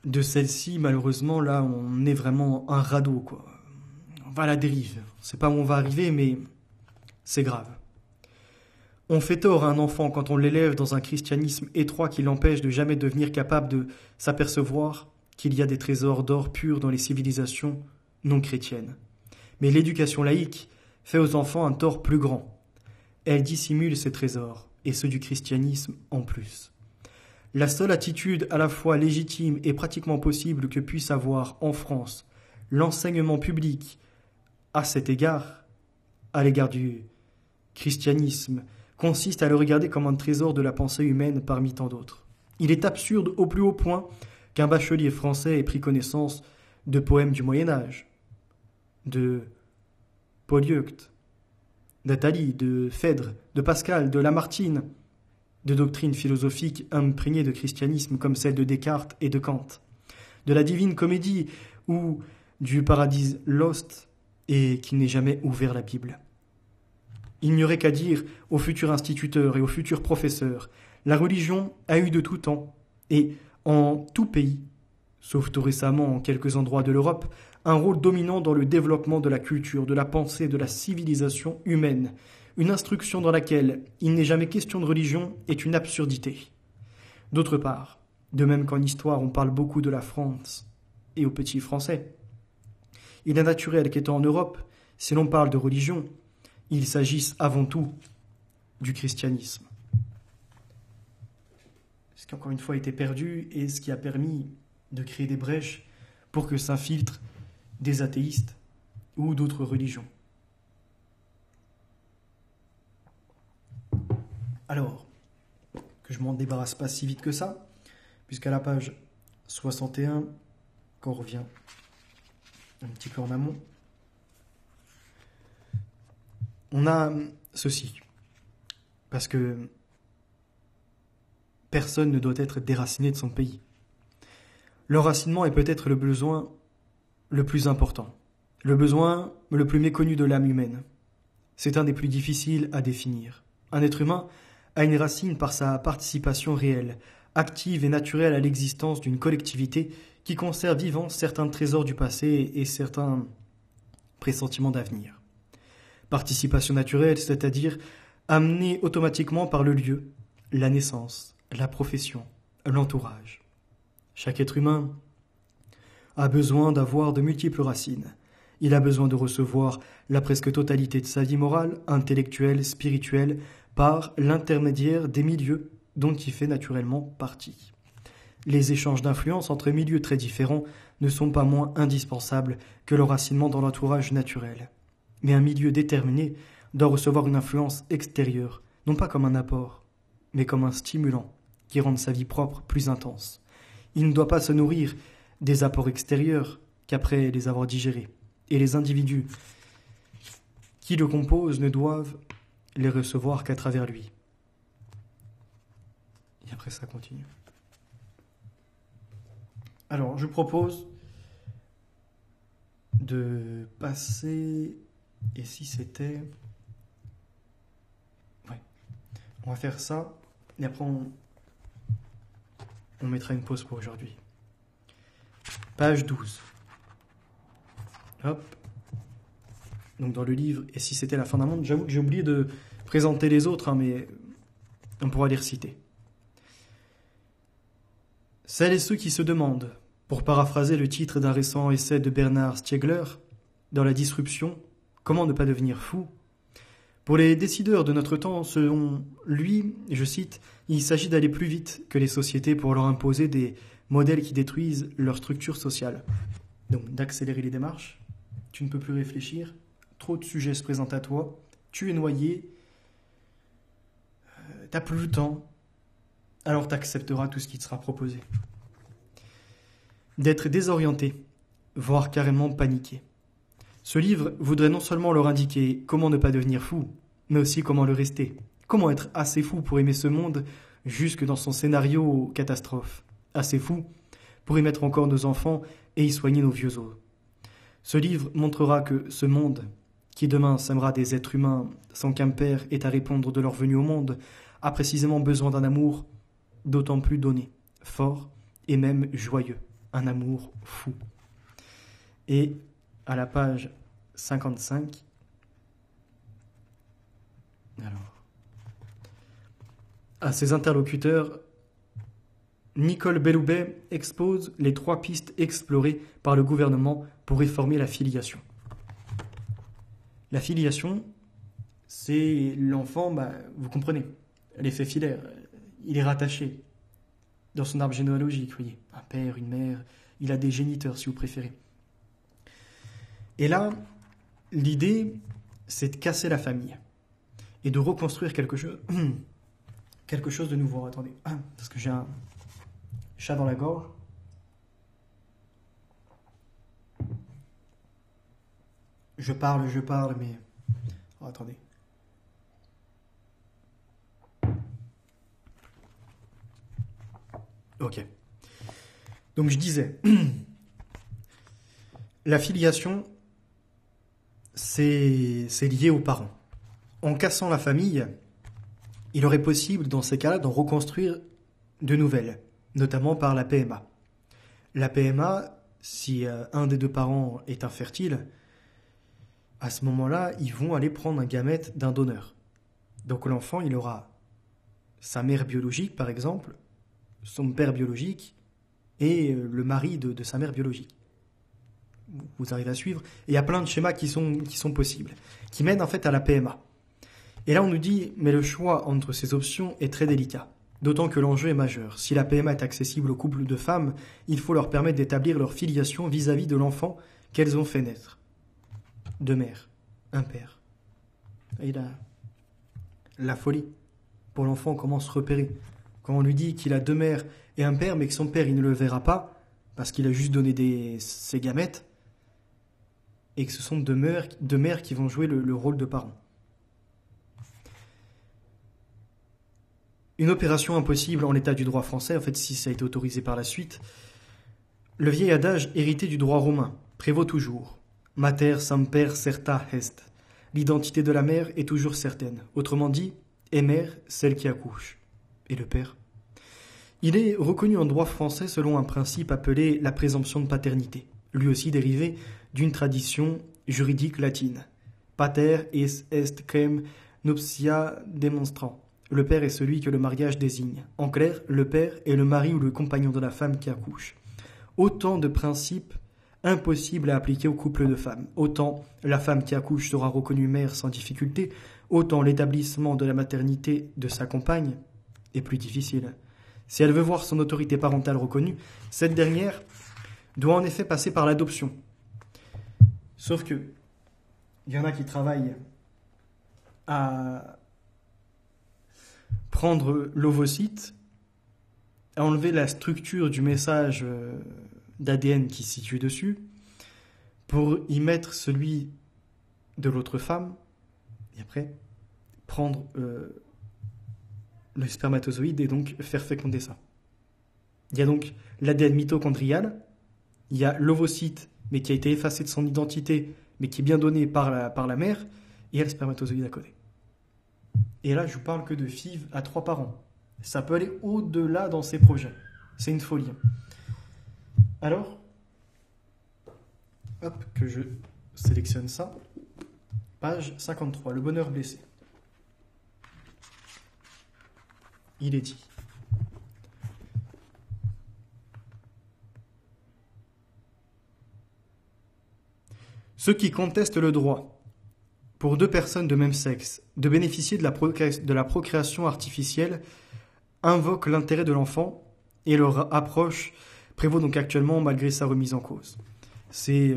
de celle-ci, malheureusement, là, on est vraiment un radeau, quoi. On va à la dérive. On ne sait pas où on va arriver, mais c'est grave. On fait tort à un enfant quand on l'élève dans un christianisme étroit qui l'empêche de jamais devenir capable de s'apercevoir qu'il y a des trésors d'or pur dans les civilisations non chrétiennes. Mais l'éducation laïque fait aux enfants un tort plus grand. Elle dissimule ces trésors, et ceux du christianisme en plus. La seule attitude à la fois légitime et pratiquement possible que puisse avoir en France l'enseignement public à cet égard, à l'égard du christianisme, consiste à le regarder comme un trésor de la pensée humaine parmi tant d'autres. Il est absurde au plus haut point qu'un bachelier français ait pris connaissance de poèmes du Moyen-Âge, de Polyeucte, d'Athalie, de Phèdre, de Pascal, de Lamartine, de doctrines philosophiques imprégnées de christianisme comme celle de Descartes et de Kant, de la Divine Comédie ou du Paradise Lost et qui n'ait jamais ouvert la Bible. Il n'y aurait qu'à dire aux futurs instituteurs et aux futurs professeurs, la religion a eu de tout temps et en tout pays, sauf tout récemment en quelques endroits de l'Europe, un rôle dominant dans le développement de la culture, de la pensée, de la civilisation humaine. Une instruction dans laquelle il n'est jamais question de religion est une absurdité. D'autre part, de même qu'en histoire on parle beaucoup de la France et aux petits Français, il est naturel qu'étant en Europe, si l'on parle de religion, il s'agisse avant tout du christianisme. Ce qui encore une fois a été perdu et ce qui a permis de créer des brèches pour que s'infiltrent des athéistes ou d'autres religions. Alors, que je m'en débarrasse pas si vite que ça, puisqu'à la page 61, quand on revient un petit peu en amont, on a ceci. Parce que personne ne doit être déraciné de son pays. L'enracinement est peut-être le besoin le plus important, le besoin le plus méconnu de l'âme humaine. C'est un des plus difficiles à définir. Un être humain a une racine par sa participation réelle, active et naturelle à l'existence d'une collectivité qui conserve vivants certains trésors du passé et certains pressentiments d'avenir. Participation naturelle, c'est-à-dire amenée automatiquement par le lieu, la naissance, la profession, l'entourage. Chaque être humain a besoin d'avoir de multiples racines. Il a besoin de recevoir la presque totalité de sa vie morale, intellectuelle, spirituelle, par l'intermédiaire des milieux dont il fait naturellement partie. Les échanges d'influence entre milieux très différents ne sont pas moins indispensables que l'enracinement dans l'entourage naturel. Mais un milieu déterminé doit recevoir une influence extérieure, non pas comme un apport, mais comme un stimulant qui rende sa vie propre plus intense. Il ne doit pas se nourrir des apports extérieurs qu'après les avoir digérés, et les individus qui le composent ne doivent les recevoir qu'à travers lui. Et après ça continue. Alors, je propose de passer... Et si c'était... Ouais. On va faire ça. Et après, on mettra une pause pour aujourd'hui. Page 12. Hop. Donc dans le livre, et si c'était la fin d'un monde, j'avoue que j'ai oublié de présenter les autres, mais on pourra les reciter. Celles et ceux qui se demandent, pour paraphraser le titre d'un récent essai de Bernard Stiegler, dans La Disruption, comment ne pas devenir fou? Pour les décideurs de notre temps, selon lui, je cite, il s'agit d'aller plus vite que les sociétés pour leur imposer des modèles qui détruisent leur structure sociale. Donc d'accélérer les démarches, tu ne peux plus réfléchir, trop de sujets se présentent à toi, tu es noyé, t'as plus le temps, alors t'accepteras tout ce qui te sera proposé. D'être désorienté, voire carrément paniqué. Ce livre voudrait non seulement leur indiquer comment ne pas devenir fou, mais aussi comment le rester. Comment être assez fou pour aimer ce monde jusque dans son scénario catastrophe. Assez fou pour y mettre encore nos enfants et y soigner nos vieux os. Ce livre montrera que ce monde, qui demain sèmera des êtres humains sans qu'un père ait à répondre de leur venue au monde, a précisément besoin d'un amour d'autant plus donné, fort et même joyeux. Un amour fou. Et à la page 55, alors, à ses interlocuteurs, Nicole Belloubet expose les 3 pistes explorées par le gouvernement pour réformer la filiation. La filiation, c'est l'enfant, vous comprenez, l'effet filaire, il est rattaché dans son arbre généalogique, vous voyez, un père, une mère, il a des géniteurs si vous préférez. Et là, l'idée, c'est de casser la famille et de reconstruire quelque chose de nouveau. Attendez, parce que j'ai un chat dans la gorge. Je parle, mais... Oh, attendez. Ok. Donc je disais, la filiation, c'est lié aux parents. En cassant la famille, il aurait possible, dans ces cas-là, d'en reconstruire de nouvelles, notamment par la PMA. La PMA, si un des 2 parents est infertile, à ce moment-là, ils vont aller prendre un gamète d'un donneur. Donc l'enfant, il aura sa mère biologique, par exemple, son père biologique et le mari de sa mère biologique. Vous arrivez à suivre? Et il y a plein de schémas qui sont possibles, qui mènent en fait à la PMA. Et là, on nous dit, mais le choix entre ces options est très délicat. D'autant que l'enjeu est majeur. Si la PMA est accessible aux couples de femmes, il faut leur permettre d'établir leur filiation vis-à-vis de l'enfant qu'elles ont fait naître. 2 mères, un père. Et là, la folie. Pour l'enfant, comment se repérer? Quand on lui dit qu'il a 2 mères et un père, mais que son père, il ne le verra pas, parce qu'il a juste donné ses gamètes, et que ce sont 2 mères qui vont jouer le rôle de parents. Une opération impossible en l'état du droit français, en fait, si ça a été autorisé par la suite. Le vieil adage hérité du droit romain prévaut toujours. Mater semper certa est. L'identité de la mère est toujours certaine. Autrement dit, est mère celle qui accouche. Et le père? Il est reconnu en droit français selon un principe appelé la présomption de paternité, lui aussi dérivé d'une tradition juridique latine. Pater est quem nuptia demonstrant. Le père est celui que le mariage désigne. En clair, le père est le mari ou le compagnon de la femme qui accouche. Autant de principes impossibles à appliquer au couple de femmes. Autant la femme qui accouche sera reconnue mère sans difficulté, autant l'établissement de la maternité de sa compagne est plus difficile. Si elle veut voir son autorité parentale reconnue, cette dernière doit en effet passer par l'adoption. Sauf que il y en a qui travaillent à prendre l'ovocyte, à enlever la structure du message d'ADN qui se situe dessus, pour y mettre celui de l'autre femme, et après prendre le spermatozoïde et donc faire féconder ça. Il y a donc l'ADN mitochondrial, il y a l'ovocyte mais qui a été effacé de son identité, mais qui est bien donné par la mère, et il y a le spermatozoïde à côté. Et là, je vous parle que de FIV à 3 parents. Ça peut aller au-delà dans ces projets. C'est une folie. Alors, hop, que je sélectionne ça. Page 53, le bonheur blessé. Il est dit. Ceux qui contestent le droit pour 2 personnes de même sexe de bénéficier de la procréation artificielle invoquent l'intérêt de l'enfant et leur approche prévaut donc actuellement malgré sa remise en cause. C'est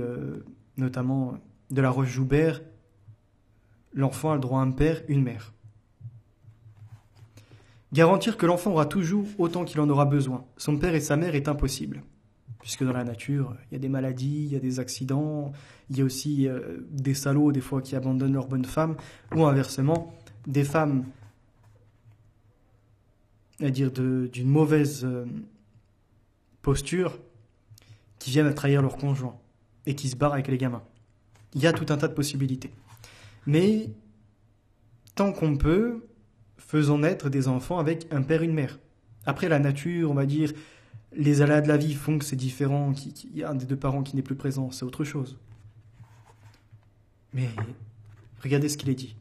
notamment de la Roche-Joubert, l'enfant a le droit à un père, une mère. Garantir que l'enfant aura toujours autant qu'il en aura besoin, son père et sa mère, est impossible. Puisque dans la nature, il y a des maladies, il y a des accidents, il y a aussi des salauds des fois qui abandonnent leur bonne femme, ou inversement, des femmes, à dire d'une mauvaise posture, qui viennent à trahir leur conjoint et qui se barrent avec les gamins. Il y a tout un tas de possibilités. Mais tant qu'on peut, faisons naître des enfants avec un père et une mère. Après, la nature, on va dire, les aléas de la vie font que c'est différent, qu'il y a un des 2 parents qui n'est plus présent, c'est autre chose. Mais regardez ce qu'il est dit.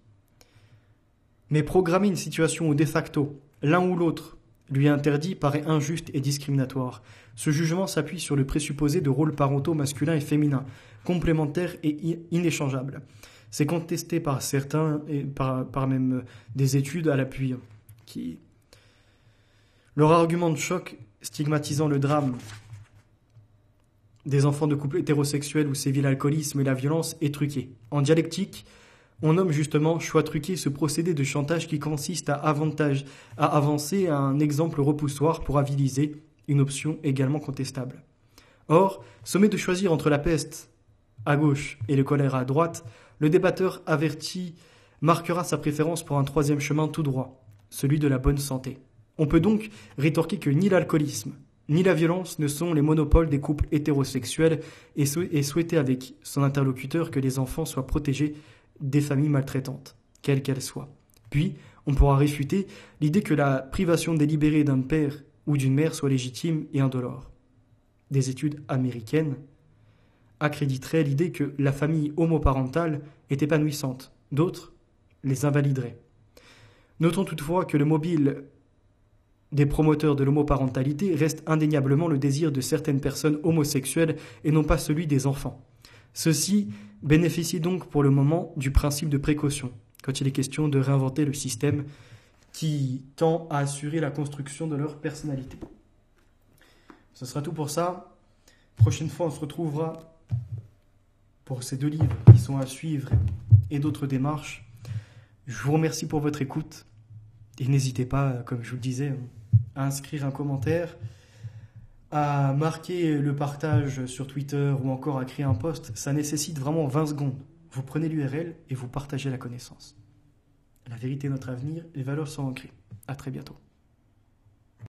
Mais programmer une situation où de facto, l'un ou l'autre lui est interdit paraît injuste et discriminatoire. Ce jugement s'appuie sur le présupposé de rôles parentaux masculins et féminins, complémentaires et inéchangeables. C'est contesté par certains et par même des études à l'appui. Leur argument de choc stigmatisant le drame des enfants de couples hétérosexuels où sévit l'alcoolisme et la violence est truqué. En dialectique, on nomme justement choix truqué ce procédé de chantage qui consiste à avancer un exemple repoussoir pour aviliser une option également contestable. Or, sommé de choisir entre la peste à gauche et le choléra à droite, le débatteur averti marquera sa préférence pour un 3e chemin tout droit, celui de la bonne santé. On peut donc rétorquer que ni l'alcoolisme, ni la violence ne sont les monopoles des couples hétérosexuels et souhaiter avec son interlocuteur que les enfants soient protégés des familles maltraitantes, quelles qu'elles soient. Puis, on pourra réfuter l'idée que la privation délibérée d'un père ou d'une mère soit légitime et indolore. Des études américaines accréditeraient l'idée que la famille homoparentale est épanouissante, d'autres les invalideraient. Notons toutefois que le mobile des promoteurs de l'homoparentalité reste indéniablement le désir de certaines personnes homosexuelles et non pas celui des enfants. Ceux-ci bénéficient donc pour le moment du principe de précaution, quand il est question de réinventer le système qui tend à assurer la construction de leur personnalité. Ce sera tout pour ça. Prochaine fois, on se retrouvera pour ces 2 livres qui sont à suivre et d'autres démarches. Je vous remercie pour votre écoute et n'hésitez pas, comme je vous le disais, à inscrire un commentaire, à marquer le partage sur Twitter ou encore à créer un post. Ça nécessite vraiment 20 secondes. Vous prenez l'URL et vous partagez la connaissance. La vérité est notre avenir, les valeurs sont ancrées. À très bientôt.